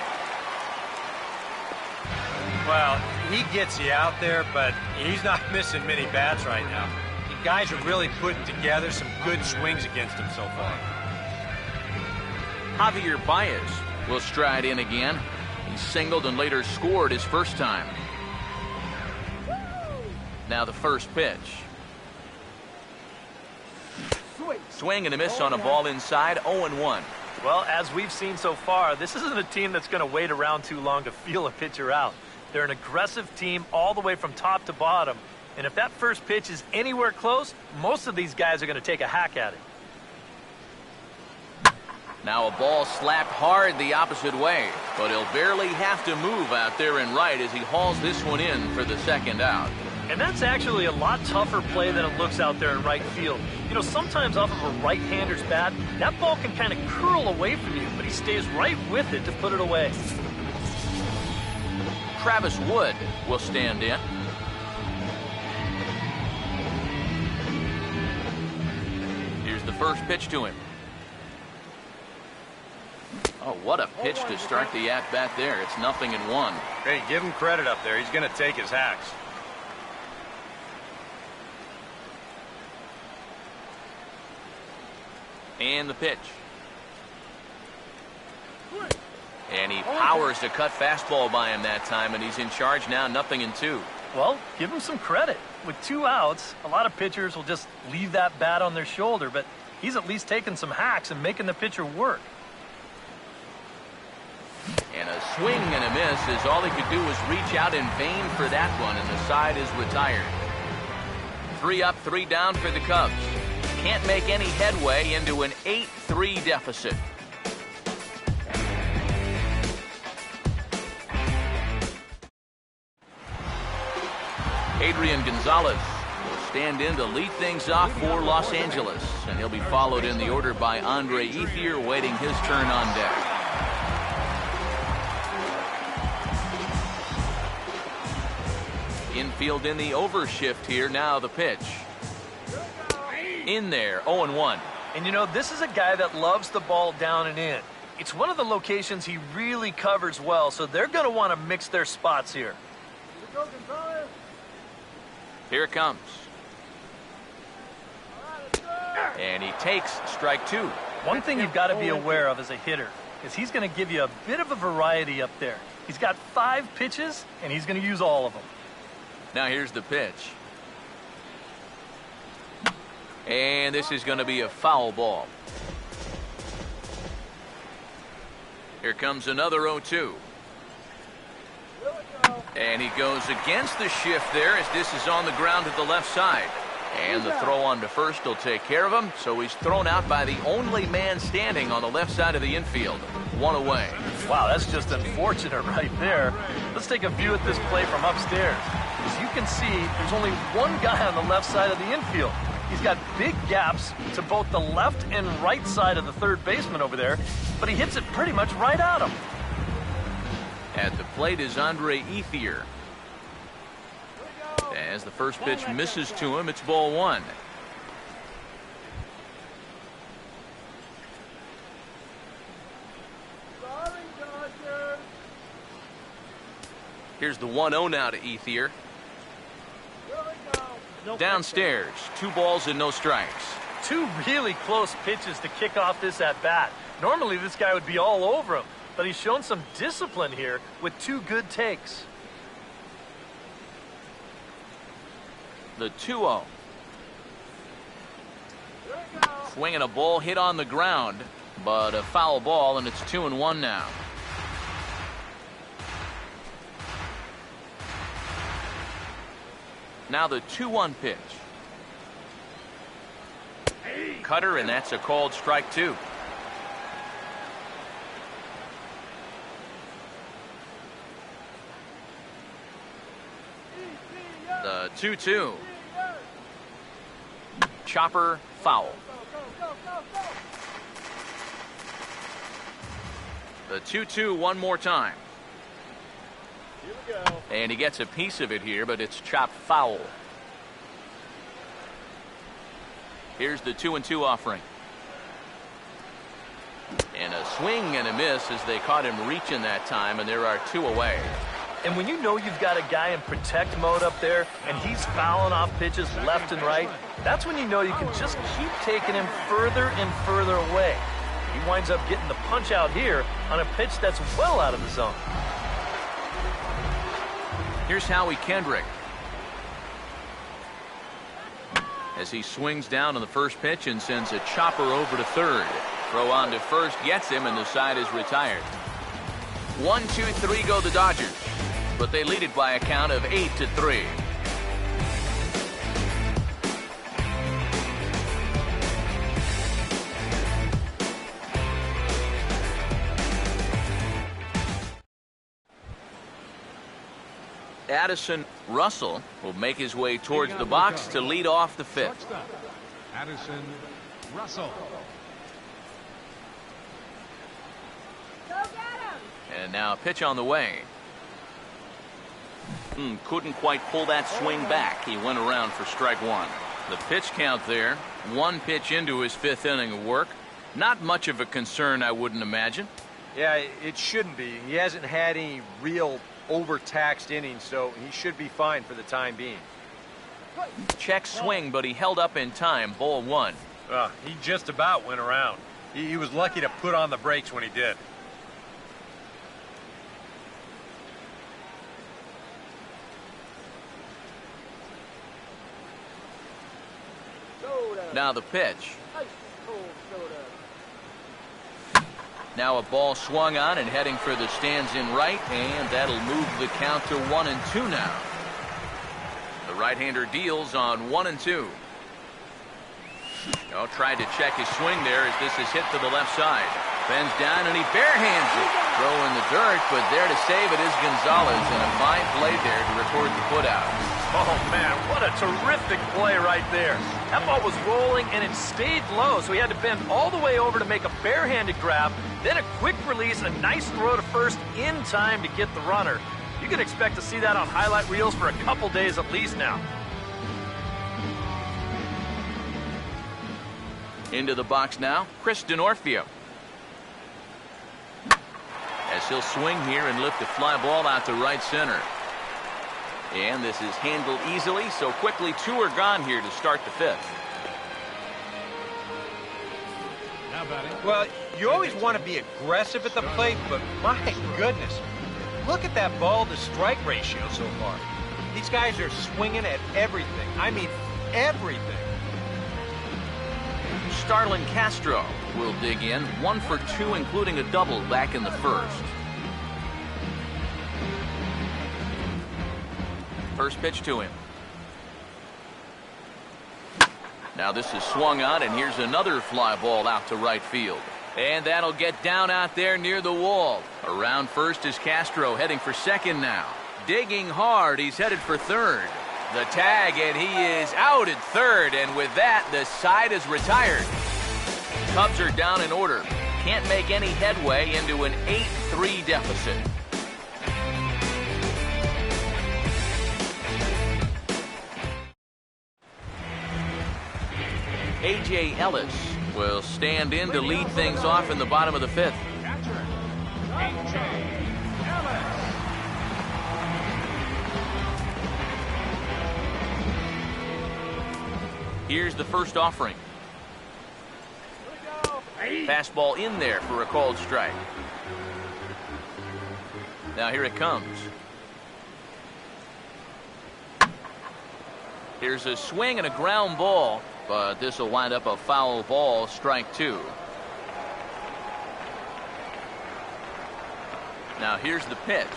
Well, he gets you out there, but he's not missing many bats right now. The guys are really putting together some good swings against him so far. Javier Baez will stride in again. He singled and later scored his first time. Now the first pitch. Swing and a miss on a ball inside, 0-1. Well, as we've seen so far, this isn't a team that's going to wait around too long to feel a pitcher out. They're an aggressive team all the way from top to bottom. And if that first pitch is anywhere close, most of these guys are going to take a hack at it. Now a ball slapped hard the opposite way, but he'll barely have to move out there in right as he hauls this one in for the second out. And that's actually a lot tougher play than it looks out there in right field. You know, sometimes off of a right-hander's bat, that ball can kind of curl away from you, but he stays right with it to put it away. Travis Wood will stand in. Here's the first pitch to him. Oh, what a pitch to start the at-bat there. It's 0-1. Hey, give him credit up there. He's going to take his hacks. And the pitch. And he powers the cut fastball by him that time, and he's in charge now, 0-2. Well, give him some credit. With 2 outs, a lot of pitchers will just leave that bat on their shoulder, but he's at least taking some hacks and making the pitcher work. And a swing and a miss as all he could do was reach out in vain for that one, and the side is retired. 3 up, 3 down for the Cubs. Can't make any headway into an 8-3 deficit. Adrian Gonzalez will stand in to lead things off for Los Angeles, and he'll be followed in the order by Andre Ethier, waiting his turn on deck. Infield in the overshift here. Now the pitch. In there, 0-1. And you know, this is a guy that loves the ball down and in. It's one of the locations he really covers well, so they're going to want to mix their spots here. Here it comes. And he takes strike 2. One thing you've got to be aware of as a hitter is he's going to give you a bit of a variety up there. He's got 5 pitches, and he's going to use all of them. Now here's the pitch. And this is going to be a foul ball. Here comes another 0-2. And he goes against the shift there as this is on the ground to the left side. And the throw on to first will take care of him. So he's thrown out by the only man standing on the left side of the infield. 1 away. Wow, that's just unfortunate right there. Let's take a view at this play from upstairs. As you can see, there's only one guy on the left side of the infield. He's got big gaps to both the left and right side of the third baseman over there, but he hits it pretty much right at him. At the plate is Andre Ethier. As the first pitch misses to him, it's ball 1. Here's the 1-0 now to Ethier. Downstairs, 2 balls and no strikes. 2 really close pitches to kick off this at-bat. Normally this guy would be all over him, but he's shown some discipline here with 2 good takes. The 2-0. Swinging a ball hit on the ground, but a foul ball, and it's 2-1 now. Now the 2-1 pitch. Cutter, and that's a called strike 2. The 2-2. Chopper, foul. The 2-2 one more time. And he gets a piece of it here, but it's chopped foul. Here's the 2-2 offering. And a swing and a miss as they caught him reaching that time, and there are 2 away. And when you know you've got a guy in protect mode up there and he's fouling off pitches left and right, that's when you know you can just keep taking him further and further away. He winds up getting the punch out here on a pitch that's well out of the zone. Here's Howie Kendrick. As he swings down on the first pitch and sends a chopper over to third. Throw on to first gets him, and the side is retired. 1-2-3 go the Dodgers, but they lead it by a count of 8-3. Addison Russell will make his way towards the box to lead off the 5th. Addison Russell. And now a pitch on the way. Couldn't quite pull that swing back. He went around for strike 1. The pitch count there, 1 pitch into his 5th inning of work. Not much of a concern, I wouldn't imagine. Yeah, it shouldn't be. He hasn't had any real overtaxed innings, so he should be fine for the time being. Check swing, but he held up in time. Ball 1. He just about went around. He was lucky to put on the brakes when he did. Now the pitch. Now a ball swung on and heading for the stands in right, and that'll move the count to 1-2 now. The right-hander deals on 1-2. Tried to check his swing there as this is hit to the left side. Bends down and he barehands it. Throw in the dirt, but there to save it is Gonzalez, and a fine play there to record the putout. Oh, man, what a terrific play right there. That ball was rolling, and it stayed low, so he had to bend all the way over to make a barehanded grab, then a quick release, a nice throw to first in time to get the runner. You can expect to see that on highlight reels for a couple days at least now. Into the box now, Chris D'Onofrio. As he'll swing here and lift a fly ball out to right center. And this is handled easily, so quickly 2 are gone here to start the 5th. Well, you always want to be aggressive at the plate, but my goodness, look at that ball-to-strike ratio so far. These guys are swinging at everything. I mean, everything. Starlin Castro will dig in, 1 for 2, including a double back in the 1st. First pitch to him. Now this is swung on, and here's another fly ball out to right field. And that'll get down out there near the wall. Around first is Castro, heading for second now. Digging hard, he's headed for third. The tag, and he is out at third, and with that, the side is retired. Cubs are down in order. Can't make any headway into an 8-3 deficit. A.J. Ellis will stand in to lead things off in the bottom of the 5th. A.J. Ellis. Here's the first offering. Fastball in there for a called strike. Now here it comes. Here's a swing and a ground ball, but this will wind up a foul ball, strike 2. Now here's the pitch.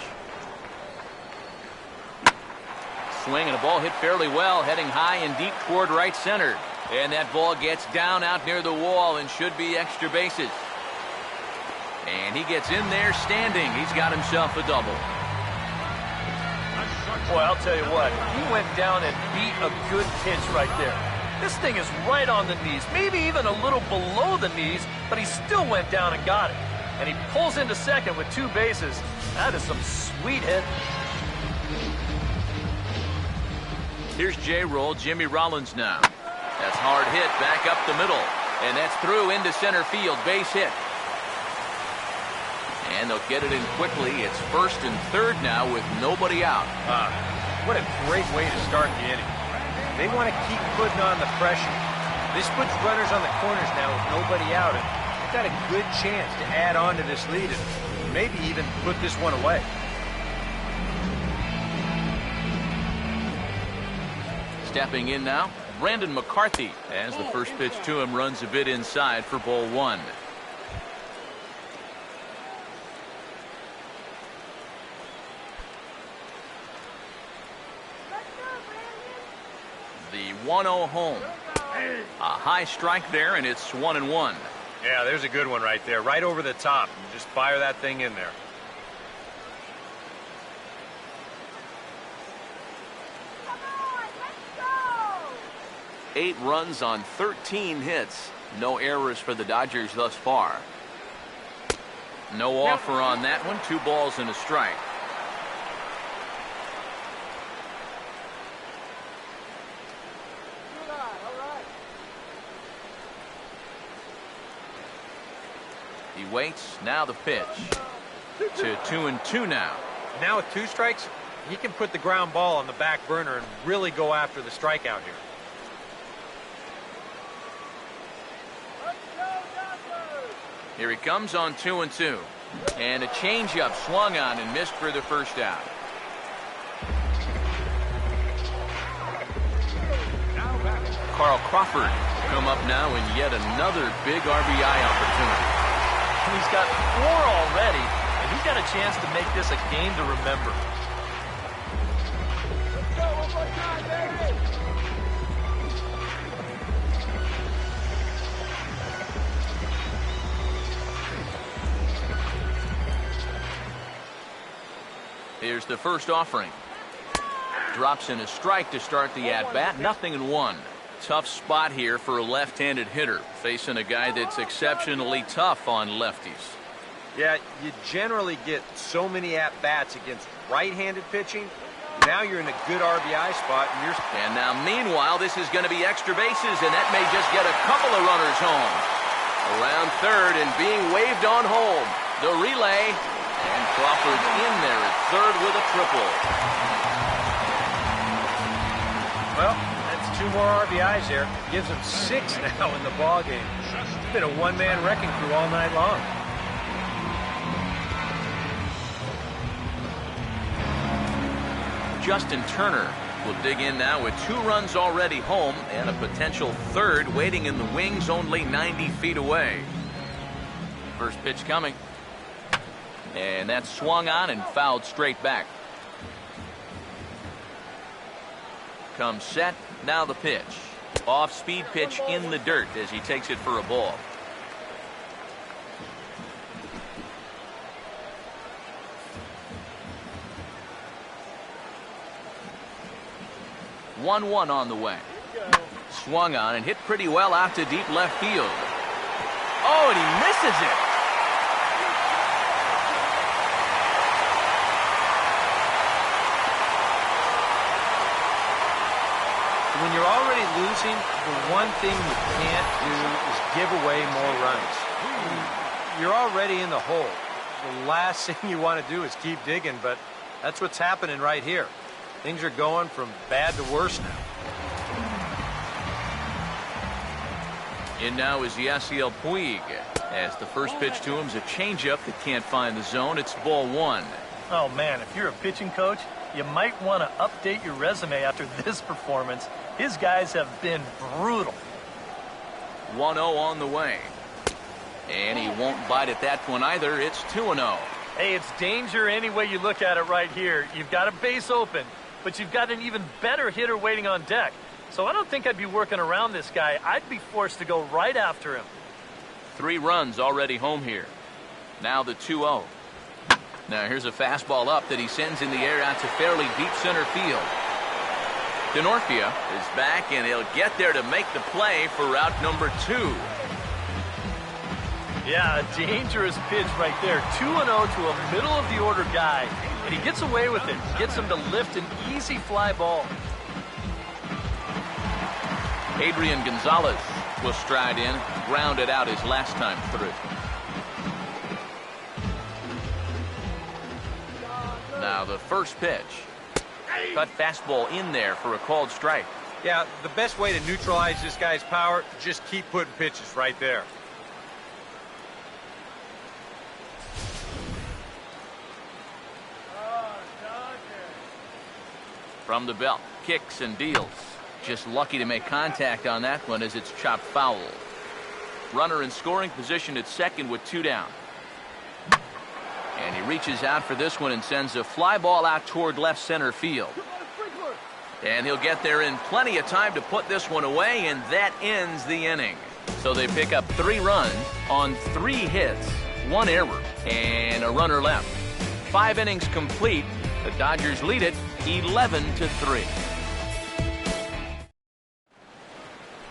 Swing and a ball hit fairly well, heading high and deep toward right center. And that ball gets down out near the wall and should be extra bases. And he gets in there standing. He's got himself a double. Boy, I'll tell you what, he went down and beat a good pitch right there. This thing is right on the knees, maybe even a little below the knees, but he still went down and got it. And he pulls into second with 2 bases. That is some sweet hit. Here's J-Roll, Jimmy Rollins now. That's hard hit back up the middle. And that's through into center field. Base hit. And they'll get it in quickly. It's first and third now with nobody out. What a great way to start the inning. They want to keep putting on the pressure. This puts runners on the corners now with nobody out. And they've got a good chance to add on to this lead and maybe even put this one away. Stepping in now, Brandon McCarthy, as the first pitch to him runs a bit inside for ball one. The 1-0 home. A high strike there, and it's 1-1. Yeah, there's a good one right there, right over the top. Just fire that thing in there. Come on, let's go! 8 runs on 13 hits. No errors for the Dodgers thus far. No offer on that one. 2 balls and a strike. He waits. Now the pitch. To 2-2 now. Now with 2 strikes, he can put the ground ball on the back burner and really go after the strikeout here. Here he comes on 2-2. And a changeup swung on and missed for the first out. Carl Crawford come up now in yet another big RBI opportunity. He's got 4 already, and he's got a chance to make this a game to remember. Let's go, one more time, baby! Here's the first offering. Drops in a strike to start the at-bat. 0-1. Tough spot here for a left-handed hitter, facing a guy that's exceptionally tough on lefties. Yeah, you generally get so many at-bats against right-handed pitching. Now you're in a good RBI spot. And now, meanwhile, this is going to be extra bases, and that may just get a couple of runners home. Around third and being waved on home. The relay, and Crawford in there at third with a triple. Well, that's 2 more RBIs there. Gives him 6 now in the ballgame. It's been a one-man wrecking crew all night long. Justin Turner will dig in now with 2 runs already home and a potential third waiting in the wings only 90 feet away. First pitch coming. And that's swung on and fouled straight back. Comes set. Now the pitch. Off-speed pitch in the dirt as he takes it for a ball. One on the way. Swung on and hit pretty well out to deep left field. Oh, and he misses it. When you're already losing, the one thing you can't do is give away more runs. You're already in the hole. The last thing you want to do is keep digging, but that's what's happening right here. Things are going from bad to worse now. In now is Yasiel Puig. As the first pitch to him is a changeup that can't find the zone. It's ball 1. Oh, man, if you're a pitching coach, you might want to update your resume after this performance. His guys have been brutal. 1-0 on the way. And he won't bite at that one either. It's 2-0. Hey, it's danger any way you look at it right here. You've got a base open, but you've got an even better hitter waiting on deck. So I don't think I'd be working around this guy. I'd be forced to go right after him. 3 runs already home here. Now the 2-0. Now here's a fastball up that he sends in the air out to fairly deep center field. Denorfia is back, and he'll get there to make the play for route number 2. Yeah, a dangerous pitch right there. 2-0 to a middle-of-the-order guy, and he gets away with it. Gets him to lift an easy fly ball. Adrian Gonzalez will stride in, grounded out his last time through. Now the first pitch. Cut fastball in there for a called strike. Yeah, the best way to neutralize this guy's power, just keep putting pitches right there. From the belt, kicks and deals. Just lucky to make contact on that one as it's chopped foul. Runner in scoring position at second with 2 down. And he reaches out for this one and sends a fly ball out toward left center field. And he'll get there in plenty of time to put this one away, and that ends the inning. So they pick up 3 runs on 3 hits, 1 error, and a runner left. 5 innings complete. The Dodgers lead it 11-3.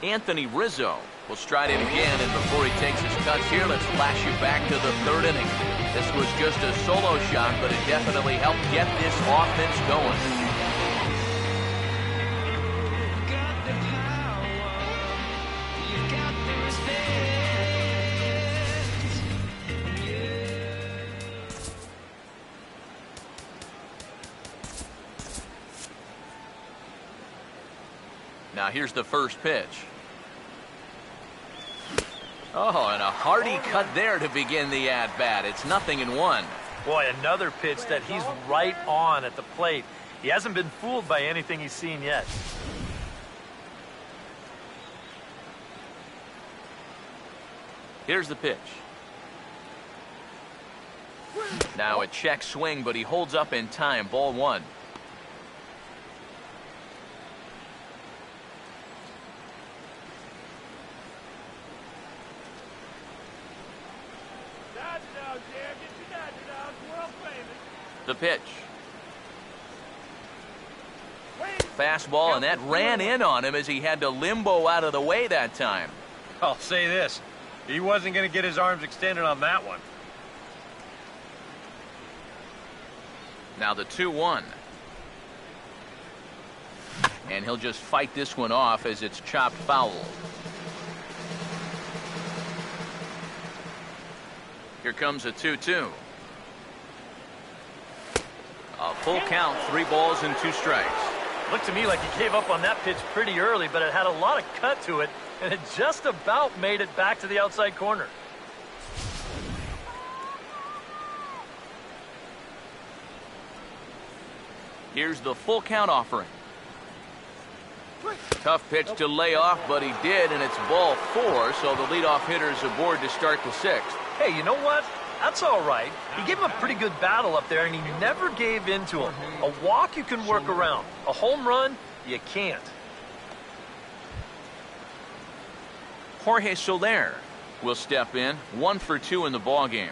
Anthony Rizzo will stride in again, and before he takes his cuts here, let's flash you back to the 3rd inning. This was just a solo shot, but it definitely helped get this offense going. Now here's the first pitch. Oh, and a hearty cut there to begin the at-bat. It's 0-1. Boy, another pitch that he's right on at the plate. He hasn't been fooled by anything he's seen yet. Here's the pitch. Now a check swing, but he holds up in time. Ball 1. The pitch. Fastball, and that ran in on him as he had to limbo out of the way that time. I'll say this. He wasn't going to get his arms extended on that one. Now the 2-1. And he'll just fight this one off as it's chopped foul. Here comes a 2-2. A full count, 3 balls and 2 strikes. Looked to me like he gave up on that pitch pretty early, but it had a lot of cut to it, and it just about made it back to the outside corner. Here's the full count offering. Tough pitch to lay off, but he did, and it's ball 4, so the leadoff hitter is aboard to start the 6th. Hey, you know what? That's all right. He gave him a pretty good battle up there, and he never gave in to him. A walk you can work around. A home run, you can't. Jorge Soler will step in, 1 for 2 in the ballgame.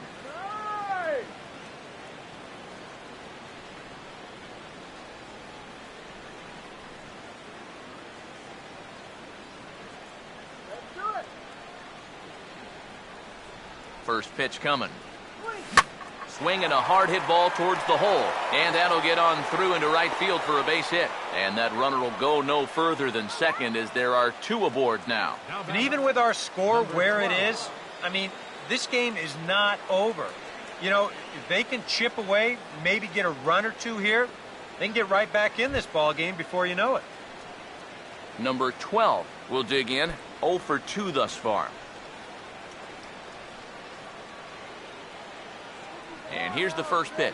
First pitch coming. Swinging a hard hit ball towards the hole, and that'll get on through into right field for a base hit. And that runner will go no further than second as there are 2 aboard now. And even with our score where it is, I mean, this game is not over. You know, if they can chip away, maybe get a run or 2 here, they can get right back in this ball game before you know it. Number 12 will dig in, 0 for 2 thus far. And here's the first pitch.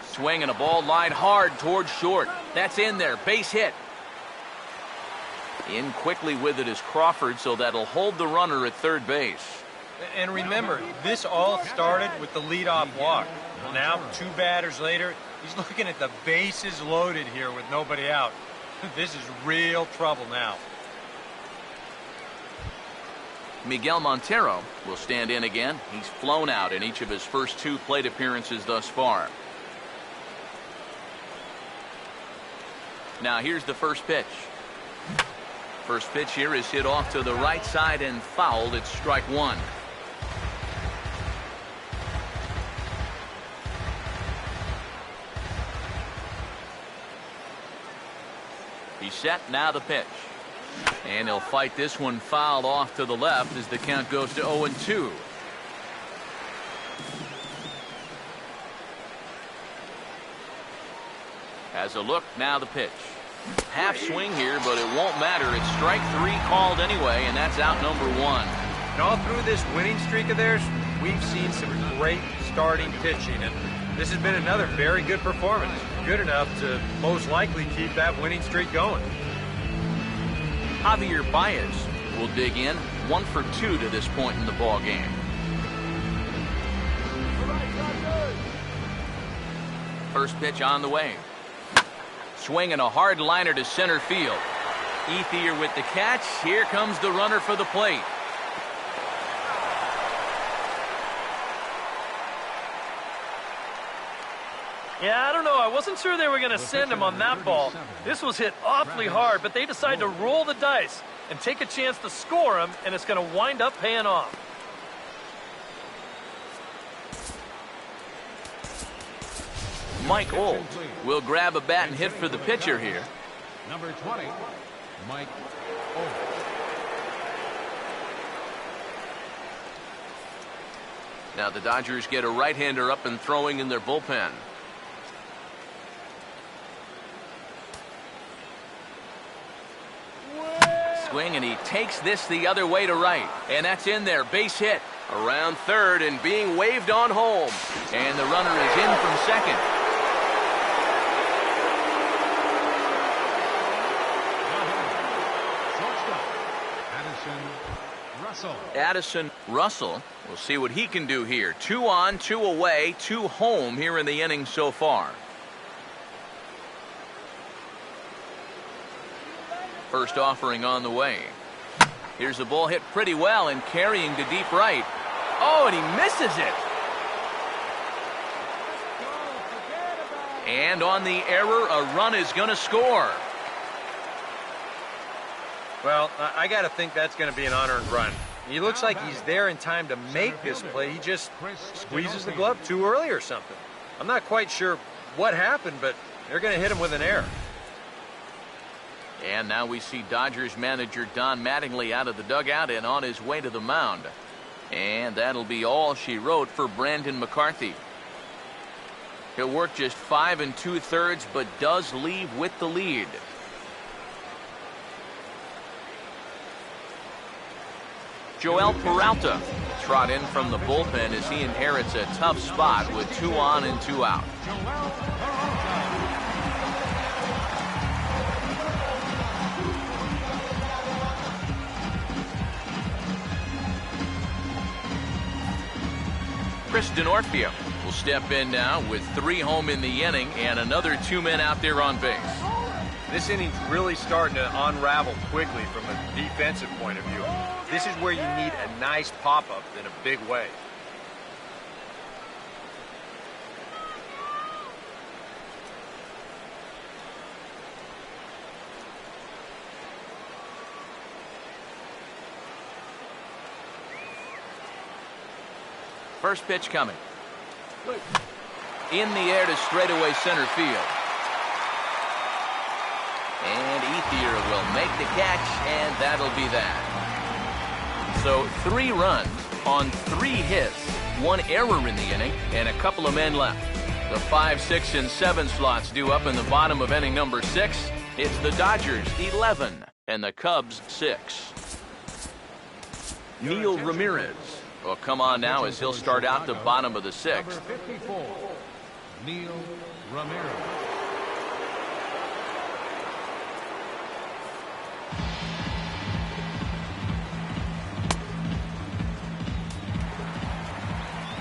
Swinging a ball line hard towards short. That's in there. Base hit. In quickly with it is Crawford, so that'll hold the runner at third base. And remember, this all started with the leadoff walk. Now, 2 batters later, he's looking at the bases loaded here with nobody out. This is real trouble now. Miguel Montero will stand in again. He's flown out in each of his first 2 plate appearances thus far. Now here's the first pitch. First pitch here is hit off to the right side and fouled. It's strike 1. He's set. Now the pitch. And he'll fight this one fouled off to the left as the count goes to 0-2. Has a look, now the pitch. Half swing here, but it won't matter. It's strike 3 called anyway, and that's out number 1. And all through this winning streak of theirs, we've seen some great starting pitching, and this has been another very good performance. Good enough to most likely keep that winning streak going. Javier Baez will dig in, 1 for 2 to this point in the ball game. First pitch on the way. Swinging a hard liner to center field. Ethier with the catch. Here comes the runner for the plate. Yeah, I don't know. I wasn't sure they were going to send him on that ball. This was hit awfully hard, but they decided to roll the dice and take a chance to score him, and it's going to wind up paying off. Mike Old will grab a bat and hit for the pitcher here. Number 20, Mike Old. Now the Dodgers get a right-hander up and throwing in their bullpen. Swing, and he takes this the other way to right. And that's in there. Base hit. Around third and being waved on home. And the runner is in from second. Addison Russell, we'll see what he can do here. 2 on, 2 away, 2 home here in the inning so far. First offering on the way. Here's a ball hit pretty well and carrying to deep right. Oh, and he misses it. And on the error, a run is going to score. Well, I got to think that's going to be an unearned run. He looks like he's there in time to make this play. He just squeezes the glove too early or something. I'm not quite sure what happened, but they're going to hit him with an error. And now we see Dodgers manager Don Mattingly out of the dugout and on his way to the mound. And that'll be all she wrote for Brandon McCarthy. He'll work just 5 2/3, but does leave with the lead. Joel Peralta trot in from the bullpen as he inherits a tough spot with 2 on and 2 out. Chris Denorfia will step in now with 3 home in the inning and another 2 men out there on base. This inning's really starting to unravel quickly from a defensive point of view. This is where you need a nice pop-up in a big way. First pitch coming. In the air to straightaway center field. And Ethier will make the catch, and that'll be that. So 3 runs on 3 hits, 1 error in the inning, and a couple of men left. The 5, 6, and 7 slots due up in the bottom of inning number 6. It's the Dodgers 11 and the Cubs 6. Neil Ramirez will come on now as he'll start out the bottom of the 6th. Number 54, Neil Ramirez.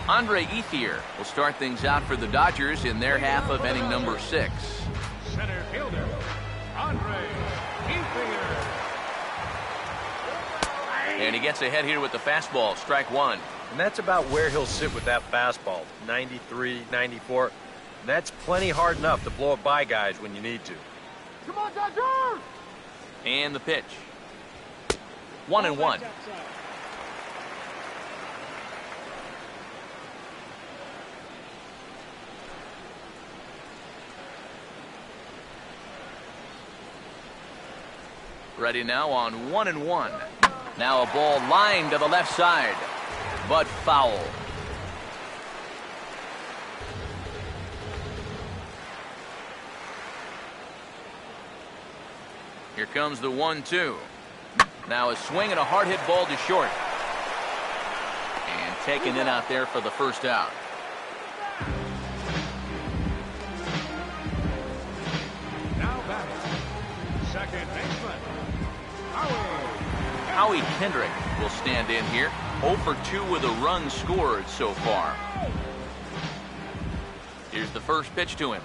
Andre Ethier will start things out for the Dodgers in their half of inning number 6. Center fielder, Andre Ethier. And he gets ahead here with the fastball, strike 1. And that's about where he'll sit with that fastball, 93, 94. That's plenty hard enough to blow it by guys when you need to. Come on, Dodgers! And the pitch. 1-1. Ready now on 1-1. Now a ball lined to the left side, but foul. Here comes the 1-2. Now a swing and a hard hit ball to short. And taken in out there for the first out. Now batting, second baseman, Howie Kendrick will stand in here. 0 for 2 with a run scored so far. Here's the first pitch to him.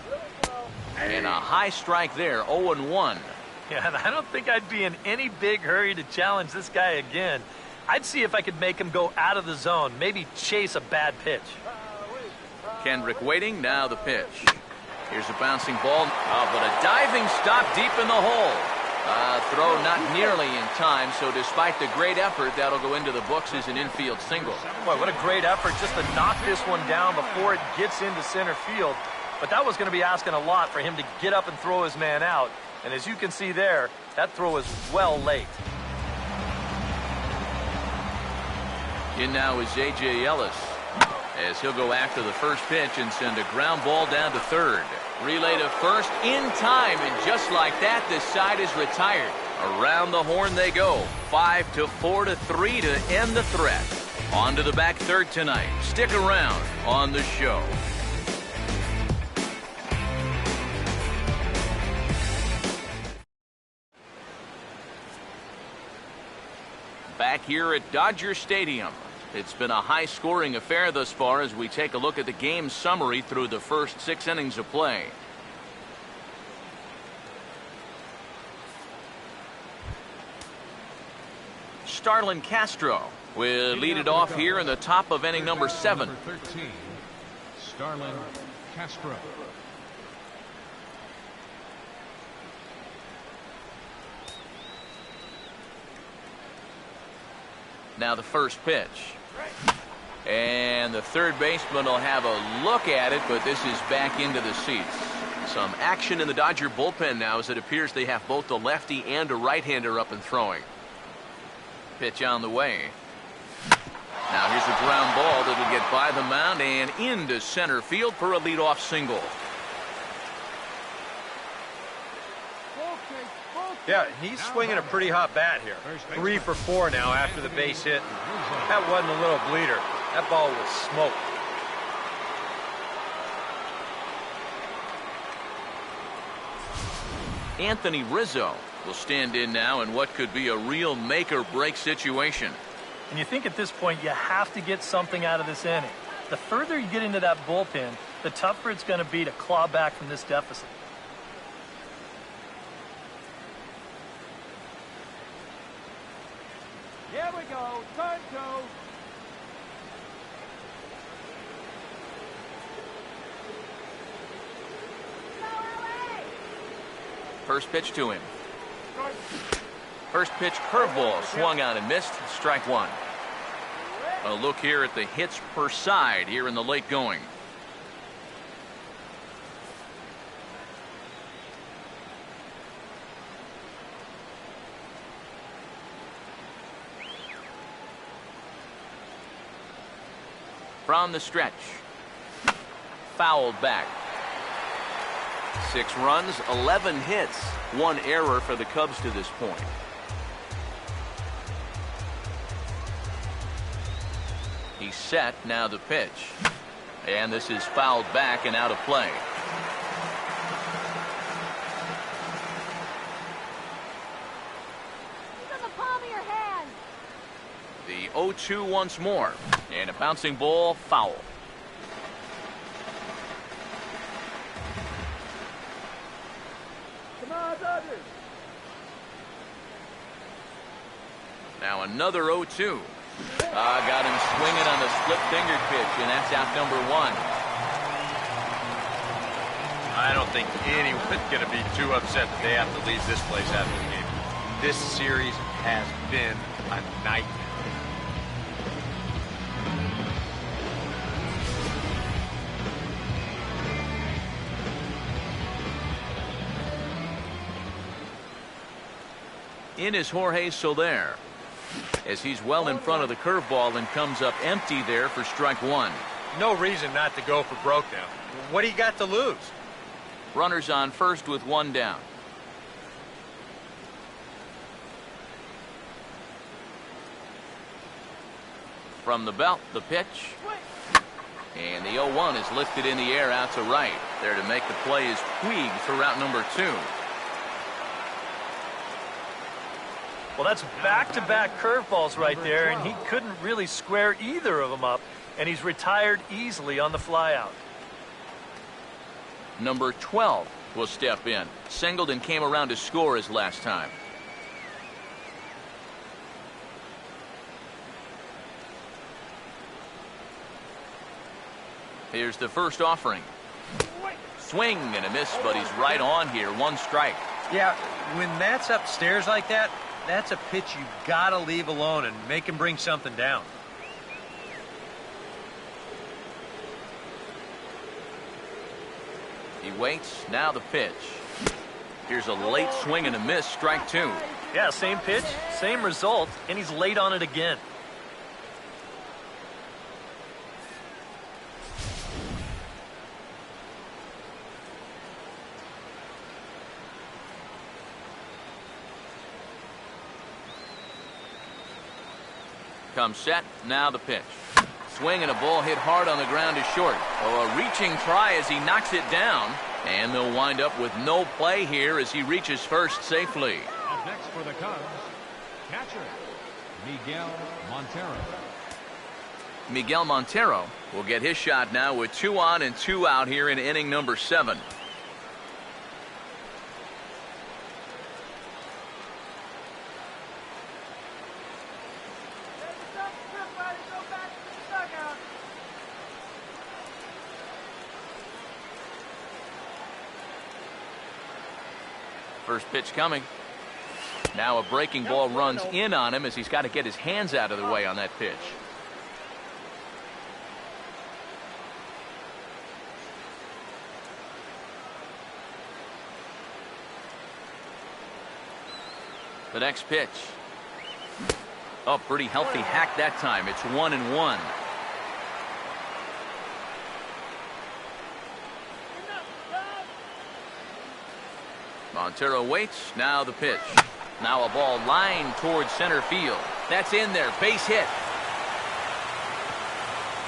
And a high strike there, 0-1. Yeah, and I don't think I'd be in any big hurry to challenge this guy again. I'd see if I could make him go out of the zone, maybe chase a bad pitch. Kendrick waiting, now the pitch. Here's a bouncing ball, but a diving stop deep in the hole. Throw not nearly in time, so despite the great effort, that'll go into the books as an infield single. Boy, what a great effort just to knock this one down before it gets into center field. But that was going to be asking a lot for him to get up and throw his man out. And as you can see there, that throw is well late. In now is A.J. Ellis, as he'll go after the first pitch and send a ground ball down to third. Relay to first in time, and just like that, the side is retired. Around the horn they go. 5-4-3 to end the threat. On to the back third tonight. Stick around on the show. Back here at Dodger Stadium. It's been a high-scoring affair thus far as we take a look at the game summary through the first 6 innings of play. Starlin Castro will lead it off here in the top of inning number 7. Number 13, Starlin Castro. Now the first pitch. And the third baseman will have a look at it, but this is back into the seats. Some action in the Dodger bullpen now as it appears they have both a lefty and a right-hander up and throwing. Pitch on the way. Now here's a ground ball that'll get by the mound and into center field for a leadoff single. Yeah, he's swinging a pretty hot bat here. 3 for 4 now after the base hit. That wasn't a little bleeder. That ball was smoked. Anthony Rizzo will stand in now in what could be a real make-or-break situation. And you think at this point you have to get something out of this inning. The further you get into that bullpen, the tougher it's going to be to claw back from this deficit. Here we go. Turn 2. First pitch to him. First pitch curveball swung on and missed. Strike 1. A look here at the hits per side here in the late going. From the stretch. Fouled back. 6 runs, 11 hits, 1 error for the Cubs to this point. He's set, now the pitch. And this is fouled back and out of play. It's in the palm of your hand. The 0-2 once more. And a bouncing ball, foul. Come on, Dodgers. Now another 0-2. Got him swinging on the split-fingered pitch, and that's out number 1. I don't think anyone's going to be too upset that they have to leave this place after the game. This series has been a nightmare. In is Jorge Soler, as he's well in front of the curveball and comes up empty there for strike one. No reason not to go for broke now. What do you got to lose? Runners on first with one down. From the belt, the pitch. And the 0-1 is lifted in the air out to right. There to make the play is Puig for route number 2. Well, that's back-to-back curveballs right there, and he couldn't really square either of them up, and he's retired easily on the flyout. Number 12 will step in. Singled and came around to score his last time. Here's the first offering. Swing and a miss, but he's right on here. One strike. Yeah, when that's upstairs like that, that's a pitch you gotta leave alone and make him bring something down. He waits. Now the pitch. Here's a late swing and a miss. Strike 2. Yeah, same pitch, same result, and he's late on it again. Comes set. Now the pitch. Swing and a ball hit hard on the ground to short. Oh, a reaching try as he knocks it down. And they'll wind up with no play here as he reaches first safely. Up next for the Cubs, catcher, Miguel Montero. Miguel Montero will get his shot now with 2 on and 2 out here in inning number 7. First pitch coming. Now a breaking ball runs in on him as he's got to get his hands out of the way on that pitch. The next pitch. Oh, pretty healthy hack that time. It's 1-1. Montero waits. Now the pitch. Now a ball lined towards center field. That's in there. Base hit.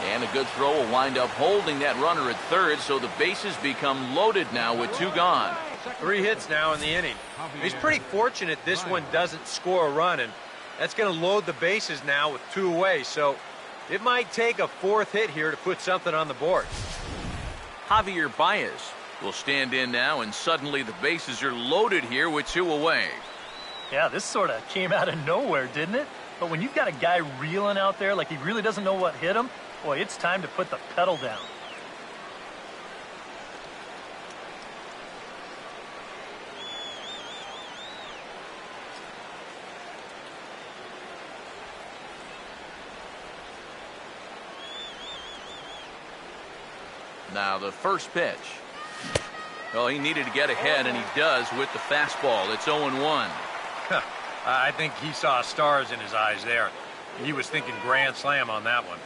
And a good throw will wind up holding that runner at third, so the bases become loaded now with 2 gone. 3 hits now in the inning. He's pretty fortunate this one doesn't score a run, and that's going to load the bases now with 2 away, so it might take a 4th hit here to put something on the board. Javier Baez will stand in now, and suddenly the bases are loaded here with 2 away. Yeah, this sort of came out of nowhere, didn't it? But when you've got a guy reeling out there like he really doesn't know what hit him, boy, it's time to put the pedal down. Now the first pitch. Oh, he needed to get ahead, and he does with the fastball. It's 0-1. I think he saw stars in his eyes there. He was thinking grand slam on that one.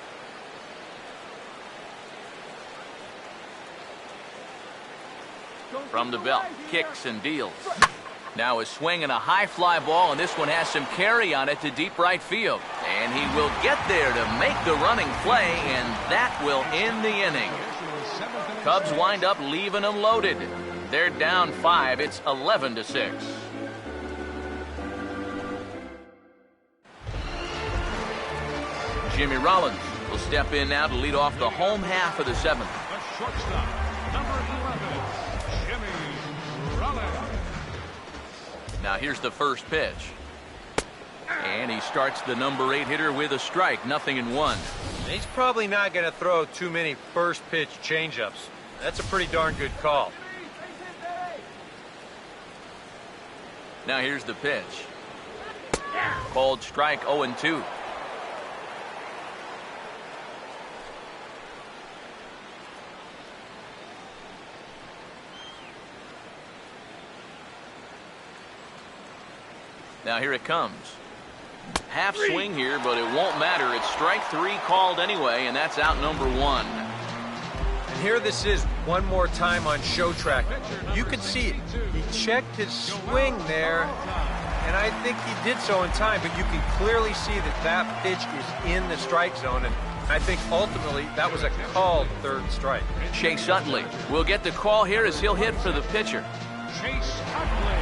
From the belt, kicks and deals. Now a swing and a high fly ball, and this one has some carry on it to deep right field. And he will get there to make the running play, and that will end the inning. Cubs wind up leaving them loaded. They're down 5. It's 11-6. Jimmy Rollins will step in now to lead off the home half of the 7th. The shortstop, number 11, Jimmy Rollins. Now here's the first pitch. And he starts the number 8 hitter with a strike. 0-1. He's probably not going to throw too many first pitch changeups. That's a pretty darn good call. Now here's the pitch. Called strike. 0-2. Now here it comes. Half swing here, but it won't matter. It's strike 3 called anyway, and that's out number 1. And here this is one more time on show track. You could see it. He checked his swing there, and I think he did so in time, but you can clearly see that that pitch is in the strike zone, and I think ultimately that was a called third strike. Chase Utley will get the call here as he'll hit for the pitcher. Chase Utley.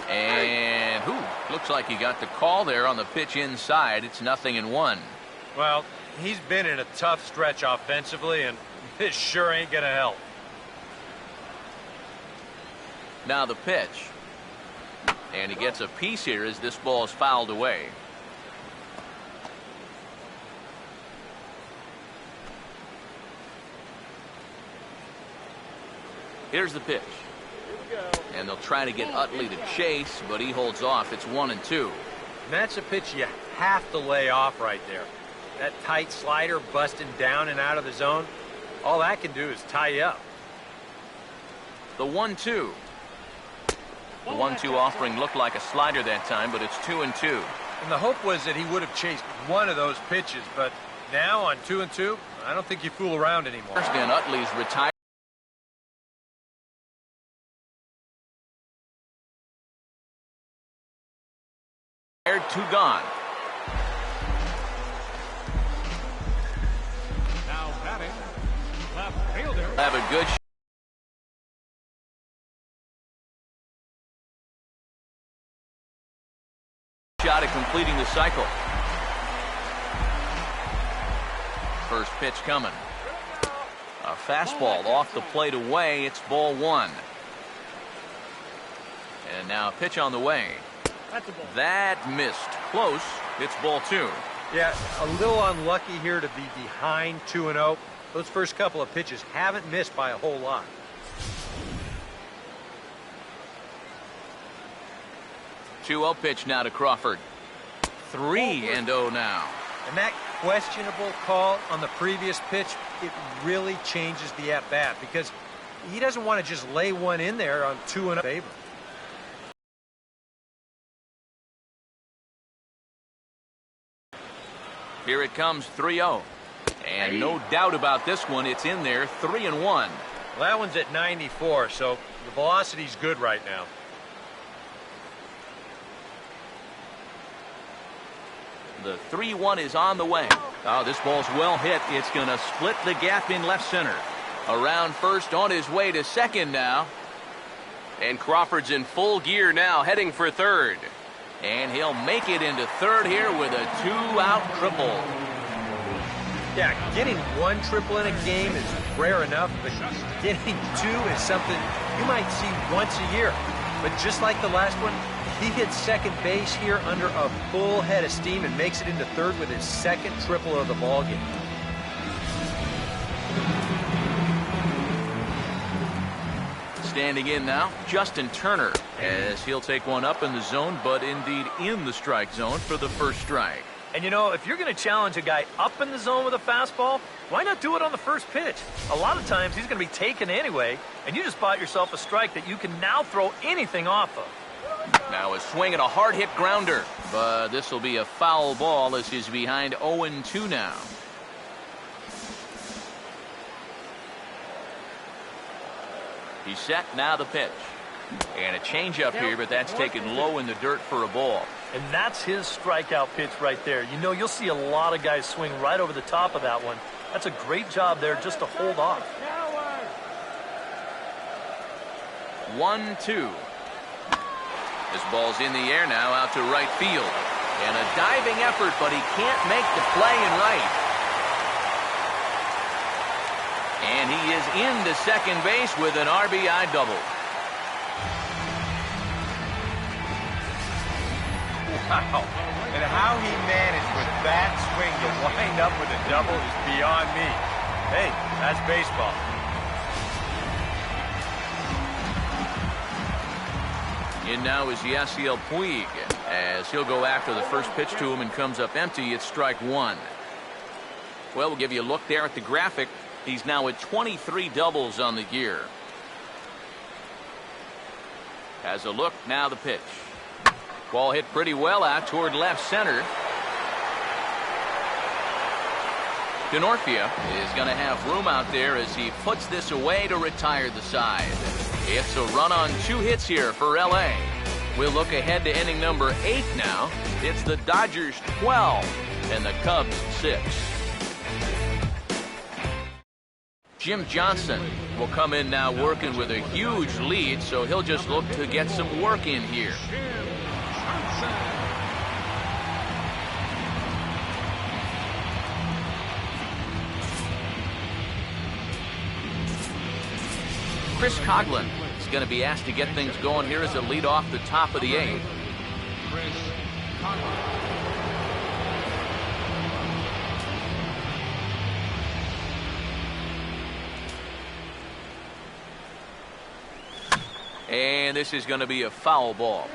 And looks like he got the call there on the pitch inside. It's 0-1. Well, he's been in a tough stretch offensively, and this sure ain't gonna help. Now the pitch. And he gets a piece here as this ball is fouled away. Here's the pitch. And they'll try to get Utley to chase, but he holds off. It's 1-2. And that's a pitch you have to lay off right there. That tight slider busting down and out of the zone, all that can do is tie you up. The 1-2. The 1-2 offering looked like a slider that time, but it's 2-2. And the hope was that he would have chased one of those pitches, but now on 2-2, I don't think you fool around anymore. First in, Utley's retired. Two gone. Now batting, left fielder. Have a good shot at completing the cycle. First pitch coming. A fastball off the plate away. It's ball 1. And now a pitch on the way. That missed. Close. It's ball 2. Yeah, a little unlucky here to be behind 2-0. Those first couple of pitches haven't missed by a whole lot. Two-0 pitch now to Crawford. 3-0 now. And that questionable call on the previous pitch, it really changes the at-bat because he doesn't want to just lay one in there on 2-0 favor. Here it comes, 3-0. And no doubt about this one, it's in there, 3-1. Well, that one's at 94, so the velocity's good right now. The 3-1 is on the way. Oh, this ball's well hit. It's going to split the gap in left center. Around first, on his way to second now. And Crawford's in full gear now, heading for third. And he'll make it into third here with a 2-out triple. Yeah, getting one triple in a game is rare enough, but getting two is something you might see once a year. But just like the last one, he hits second base here under a full head of steam and makes it into third with his second triple of the ballgame. Standing in now, Justin Turner, as he'll take one up in the zone, but indeed in the strike zone for the first strike. And you know, if you're going to challenge a guy up in the zone with a fastball, why not do it on the first pitch? A lot of times he's going to be taken anyway, and you just bought yourself a strike that you can now throw anything off of. Now a swing and a hard hit grounder, but this will be a foul ball as he's behind 0-2 now. He's set, now the pitch. And a changeup here, but that's taken low in the dirt for a ball. And that's his strikeout pitch right there. You know, you'll see a lot of guys swing right over the top of that one. That's a great job there just to hold off. 1-2. This ball's in the air now out to right field. And a diving effort, but he can't make the play in right. And he is into second base with an RBI double. Wow. And how he managed with that swing to wind up with a double is beyond me. Hey, that's baseball. In now is Yasiel Puig, as he'll go after the first pitch to him and comes up empty. It's strike 1. Well, we'll give you a look there at the graphic. He's now at 23 doubles on the year. Has a look, now the pitch. Ball hit pretty well out toward left center. Denorfia is going to have room out there as he puts this away to retire the side. It's a run on 2 hits here for LA. We'll look ahead to inning number 8 now. It's the Dodgers 12 and the Cubs 6. Jim Johnson will come in now working with a huge lead, so he'll just look to get some work in here. Chris Coghlan is going to be asked to get things going here as a lead off the top of the 8th. Chris Coghlan. And this is going to be a foul ball.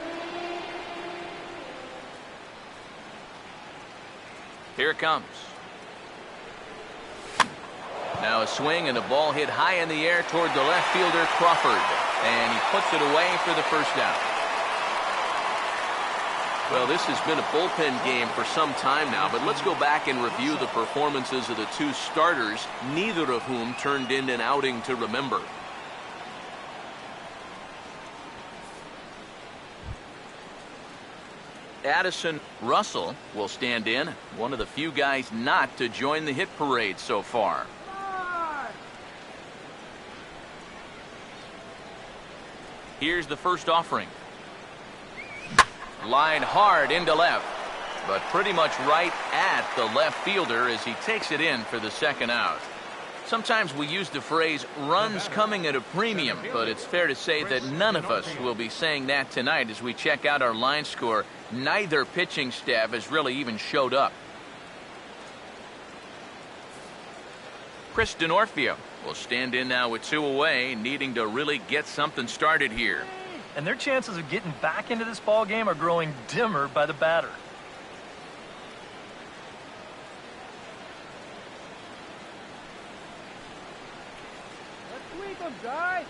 Here it comes. Now a swing and a ball hit high in the air toward the left fielder, Crawford. And he puts it away for the first out. Well, this has been a bullpen game for some time now, but let's go back and review the performances of the 2 starters, neither of whom turned in an outing to remember. Addison Russell will stand in, one of the few guys not to join the hit parade so far. Here's the first offering. Line hard into left, but pretty much right at the left fielder as he takes it in for the second out. Sometimes we use the phrase runs coming at a premium, but it's fair to say that none of us will be saying that tonight as we check out our line score. Neither pitching staff has really even showed up. Chris Denorfia will stand in now with 2 away, needing to really get something started here. And their chances of getting back into this ball game are growing dimmer by the batter. Let's sweep them, guys.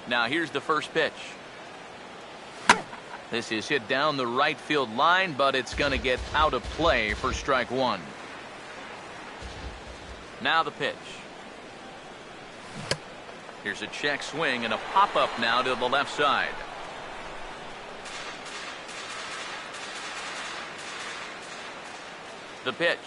Now here's the first pitch. This is hit down the right field line, but it's going to get out of play for strike 1. Now the pitch. Here's a check swing and a pop-up now to the left side. The pitch.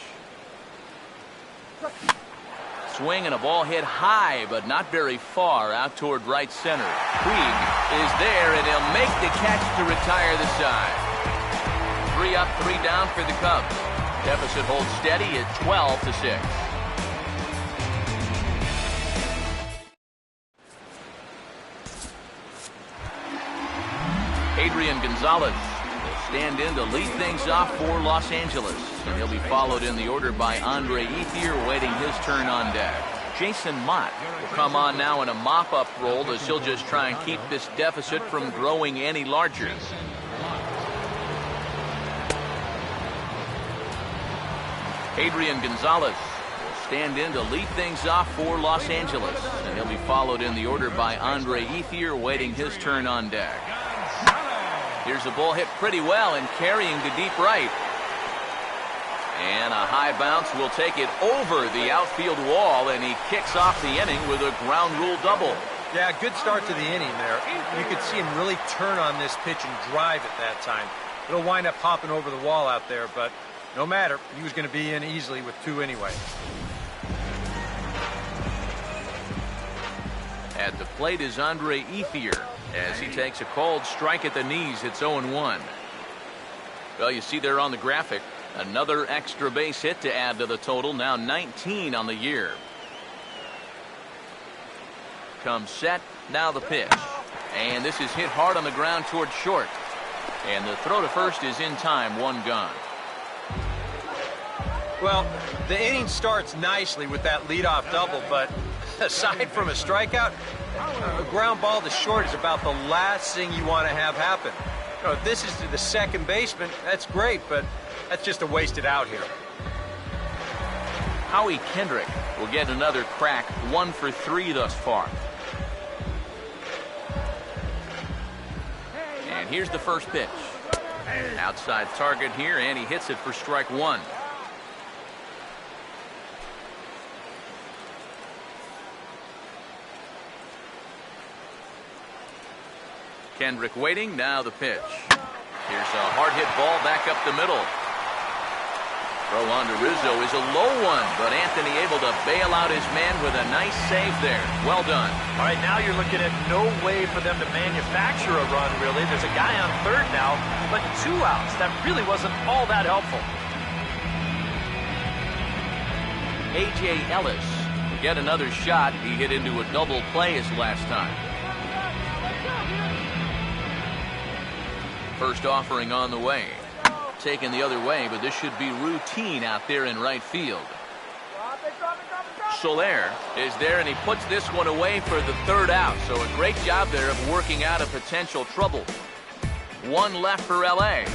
Swing and a ball hit high, but not very far out toward right center. Puig is there, and he'll make the catch to retire the side. 3 up, 3 down for the Cubs. Deficit holds steady at 12-6. Adrian Gonzalez will stand in to lead things off for Los Angeles, and he'll be followed in the order by Andre Ethier, waiting his turn on deck. Jason Mott will come on now in a mop-up role as he'll just try and keep this deficit from growing any larger. Adrian Gonzalez will stand in to lead things off for Los Angeles, and he'll be followed in the order by Andre Ethier, waiting his turn on deck. Here's a ball hit pretty well and carrying to deep right. And a high bounce will take it over the outfield wall, and he kicks off the inning with a ground rule double. Yeah, good start to the inning there. You could see him really turn on this pitch and drive at that time. It'll wind up popping over the wall out there, but no matter. He was going to be in easily with 2 anyway. At the plate is Andre Ethier as he takes a cold strike at the knees. It's 0-1. Well, you see there on the graphic, another extra base hit to add to the total, now 19 on the year. Comes set, now the pitch. And this is hit hard on the ground toward short. And the throw to first is in time, 1 gone. Well, the inning starts nicely with that leadoff double, but aside from a strikeout, A ground ball to short is about the last thing you want to have happen. You know, if this is to the second baseman, that's great, but that's just a wasted out here. Howie Kendrick will get another crack, 1 for 3 thus far. And here's the first pitch. Outside target here, and he hits it for strike 1. Kendrick waiting, now the pitch. Here's a hard hit ball back up the middle. Throw on to Rizzo is a low one, but Anthony able to bail out his man with a nice save there. Well done. All right, now you're looking at no way for them to manufacture a run, really. There's a guy on third now, but 2 outs. That really wasn't all that helpful. A.J. Ellis will get another shot. He hit into a double play his last time. First offering on the way. Taken the other way, but this should be routine out there in right field. Soler is there, and he puts this one away for the 3rd out. So a great job there of working out a potential trouble. 1 left for L.A.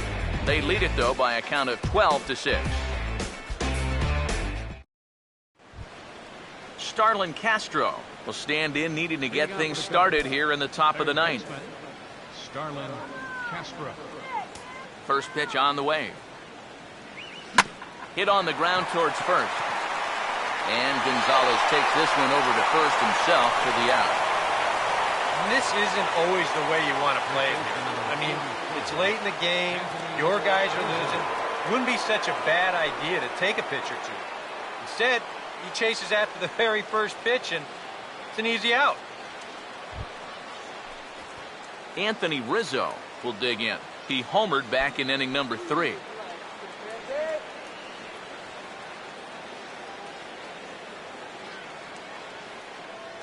They lead it, though, by a count of 12-6. Starlin Castro will stand in, needing to get things started here in the top of the 9th. Starlin Castro. First pitch on the way. Hit on the ground towards first. And Gonzalez takes this one over to first himself for the out. And this isn't always the way you want to play it here. I mean, it's late in the game. Your guys are losing. It wouldn't be such a bad idea to take a pitch or two. Instead, he chases after the very first pitch, and it's an easy out. Anthony Rizzo will dig in. He homered back in inning number 3.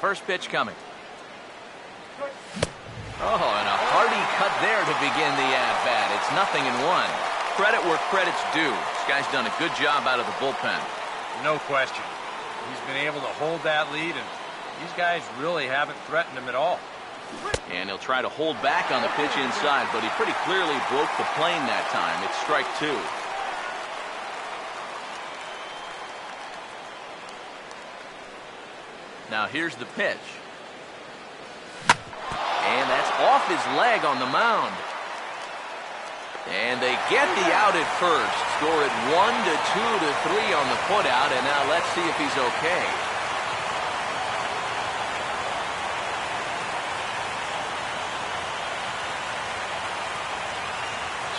First pitch coming. Oh, and a hearty cut there to begin the at-bat. It's 0-1. Credit where credit's due. This guy's done a good job out of the bullpen. No question. He's been able to hold that lead, and these guys really haven't threatened him at all. And he'll try to hold back on the pitch inside, but he pretty clearly broke the plane that time. It's strike 2. Now here's the pitch. And that's off his leg on the mound. And they get the out at first. Score it 1-2 to 3 on the putout, and now let's see if he's okay.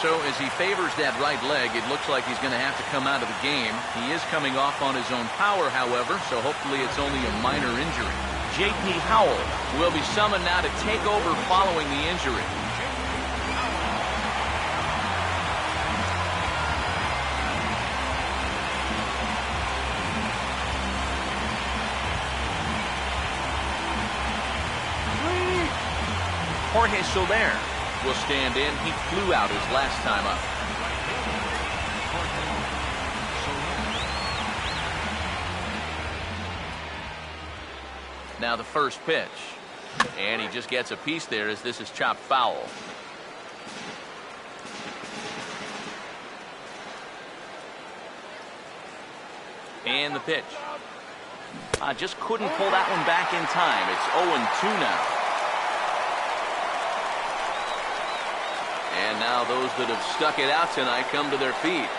So as he favors that right leg, it looks like he's going to have to come out of the game. He is coming off on his own power, however, so hopefully it's only a minor injury. J.P. Howell will be summoned now to take over following the injury. Jorge Soler will stand in. He flew out his last time up. Now the first pitch. And he just gets a piece there as this is chopped foul. And the pitch. Just couldn't pull that one back in time. It's 0-2 now. And now those that have stuck it out tonight come to their feet.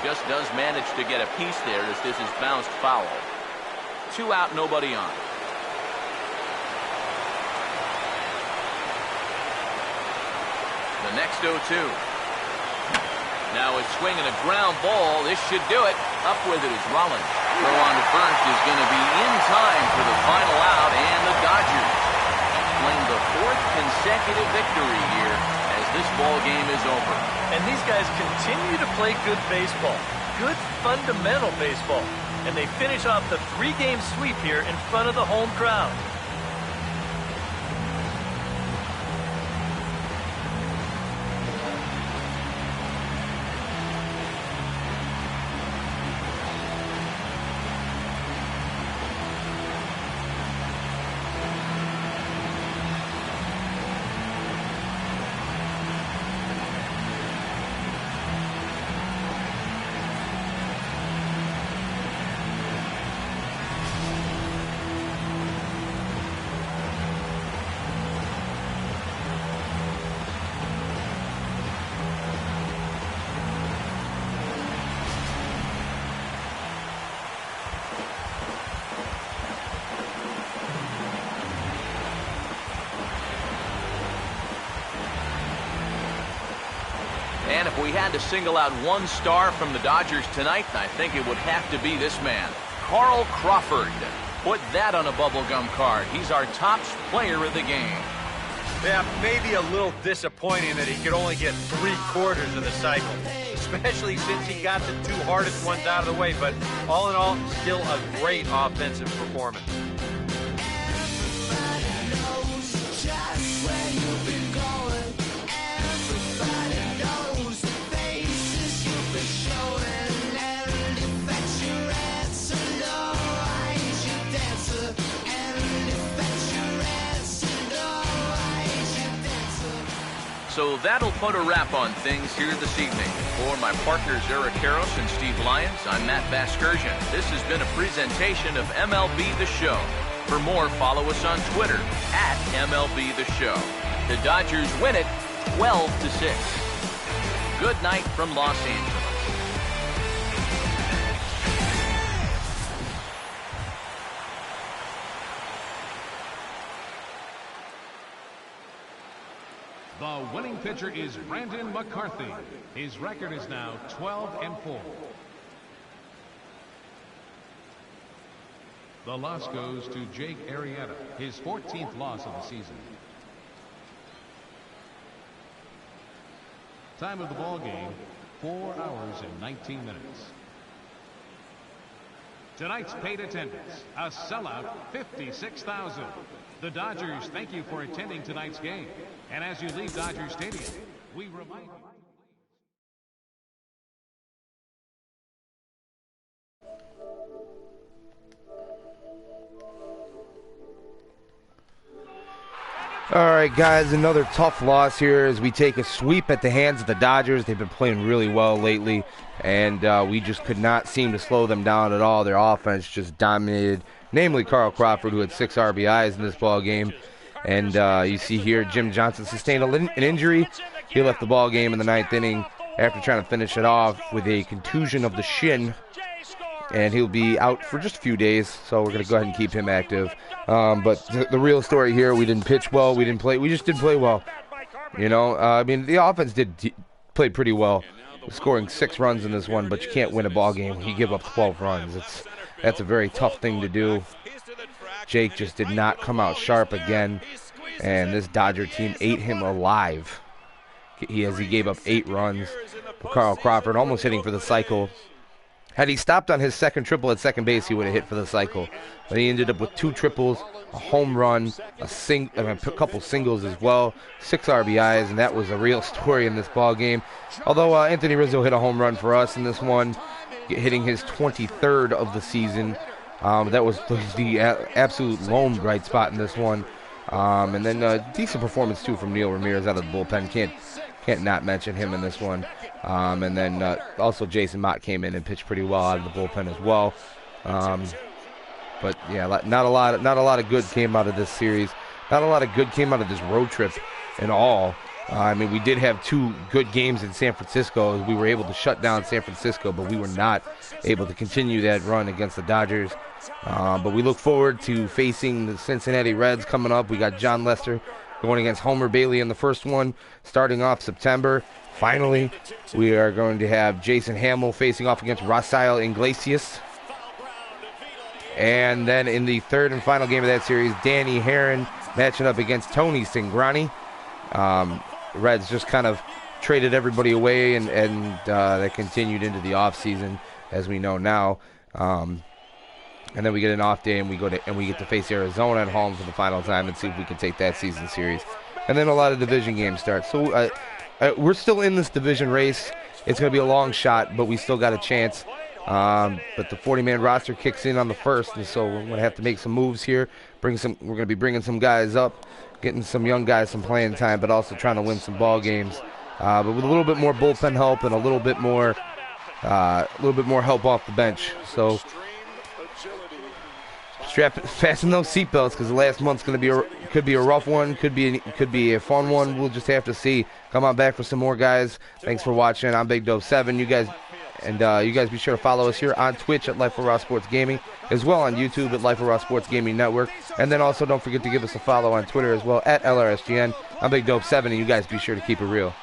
Just does manage to get a piece there as this is bounced foul. 2 out, nobody on. The next 0-2. Now it's swinging a ground ball. This should do it. Up with it is Rollins. Throw on to first is going to be in time for the final out, and the Dodgers claim the 4th consecutive victory here as this ball game is over. And these guys continue to play good baseball, good fundamental baseball, and they finish off the 3-game sweep here in front of the home crowd. if we had to single out one star from the Dodgers tonight, I think it would have to be this man, Carl Crawford. Put that on a bubblegum card. He's our top player of the game. Yeah, maybe a little disappointing that he could only get 3/4 of the cycle, especially since he got the 2 hardest ones out of the way. But all in all, still a great offensive performance. So that'll put a wrap on things here this evening. For my partners Eric Karros and Steve Lyons, I'm Matt Vasgersian. This has been a presentation of MLB The Show. For more, follow us on Twitter at MLB The Show. The Dodgers win it 12-6. Good night from Los Angeles. The winning pitcher is Brandon McCarthy. His record is now 12-4. The loss goes to Jake Arrieta, his 14th loss of the season. Time of the ball game, 4 hours and 19 minutes. Tonight's paid attendance, a sellout 56,000. The Dodgers thank you for attending tonight's game. And as you leave Dodger Stadium, we remind you. All right, guys, another tough loss here as we take a sweep at the hands of the Dodgers. They've been playing really well lately, and we just could not seem to slow them down at all. Their offense just dominated, namely Carl Crawford, who had 6 RBIs in this ball game. And you see here Jim Johnson sustained an injury. He left the ball game in the 9th inning after trying to finish it off with a contusion of the shin. And he'll be out for just a few days, so we're going to go ahead and keep him active. But the real story here, we didn't pitch well. We just didn't play well. You know, I mean, the offense play pretty well, scoring 6 runs in this one, but you can't win a ball game when you give up 12 runs. That's a very tough thing to do. Jake just did not come out sharp again, and this Dodger team ate him alive. He gave up 8 runs. Carl Crawford almost hitting for the cycle. Had he stopped on his second triple at second base, he would have hit for the cycle. But he ended up with 2 triples, a home run, a couple singles as well, 6 RBIs, and that was a real story in this ball game. Although Anthony Rizzo hit a home run for us in this one, hitting his 23rd of the season. That was the absolute lone bright spot in this one. And then a decent performance, too, from Neil Ramirez out of the bullpen. Can't not mention him in this one. And then also Jason Mott came in and pitched pretty well out of the bullpen as well. But yeah, not a lot of good came out of this series. Not a lot of good came out of this road trip in all. I mean, we did have 2 good games in San Francisco. We were able to shut down San Francisco, but we were not able to continue that run against the Dodgers. But we look forward to facing the Cincinnati Reds coming up. We got John Lester going against Homer Bailey in the first one, starting off September. Finally, we are going to have Jason Hamill facing off against Rafael Iglesias. And then in the third and final game of that series, Danny Herron matching up against Tony Cingrani. Reds just kind of traded everybody away, and that continued into the offseason, as we know now. And then we get an off day, and we get to face Arizona at home for the final time and see if we can take that season series. And then a lot of division games start. So we're still in this division race. It's going to be a long shot, but we still got a chance. But the 40-man roster kicks in on the 1st, and so we're going to have to make some moves here. We're going to be bringing some guys up, getting some young guys some playing time, but also trying to win some ball games. But with a little bit more bullpen help and a little bit more help off the bench. So fasten those seatbelts, because the last month's could be a rough one, could be a fun one. We'll just have to see. Come on back for some more, guys. Thanks for watching. I'm Big Dope 7. You guys be sure to follow us here on Twitch at Life of Raw Sports Gaming, as well on YouTube at Life of Raw Sports Gaming Network. And then also don't forget to give us a follow on Twitter as well at LRSGN. I'm Big Dope 7, and you guys be sure to keep it real.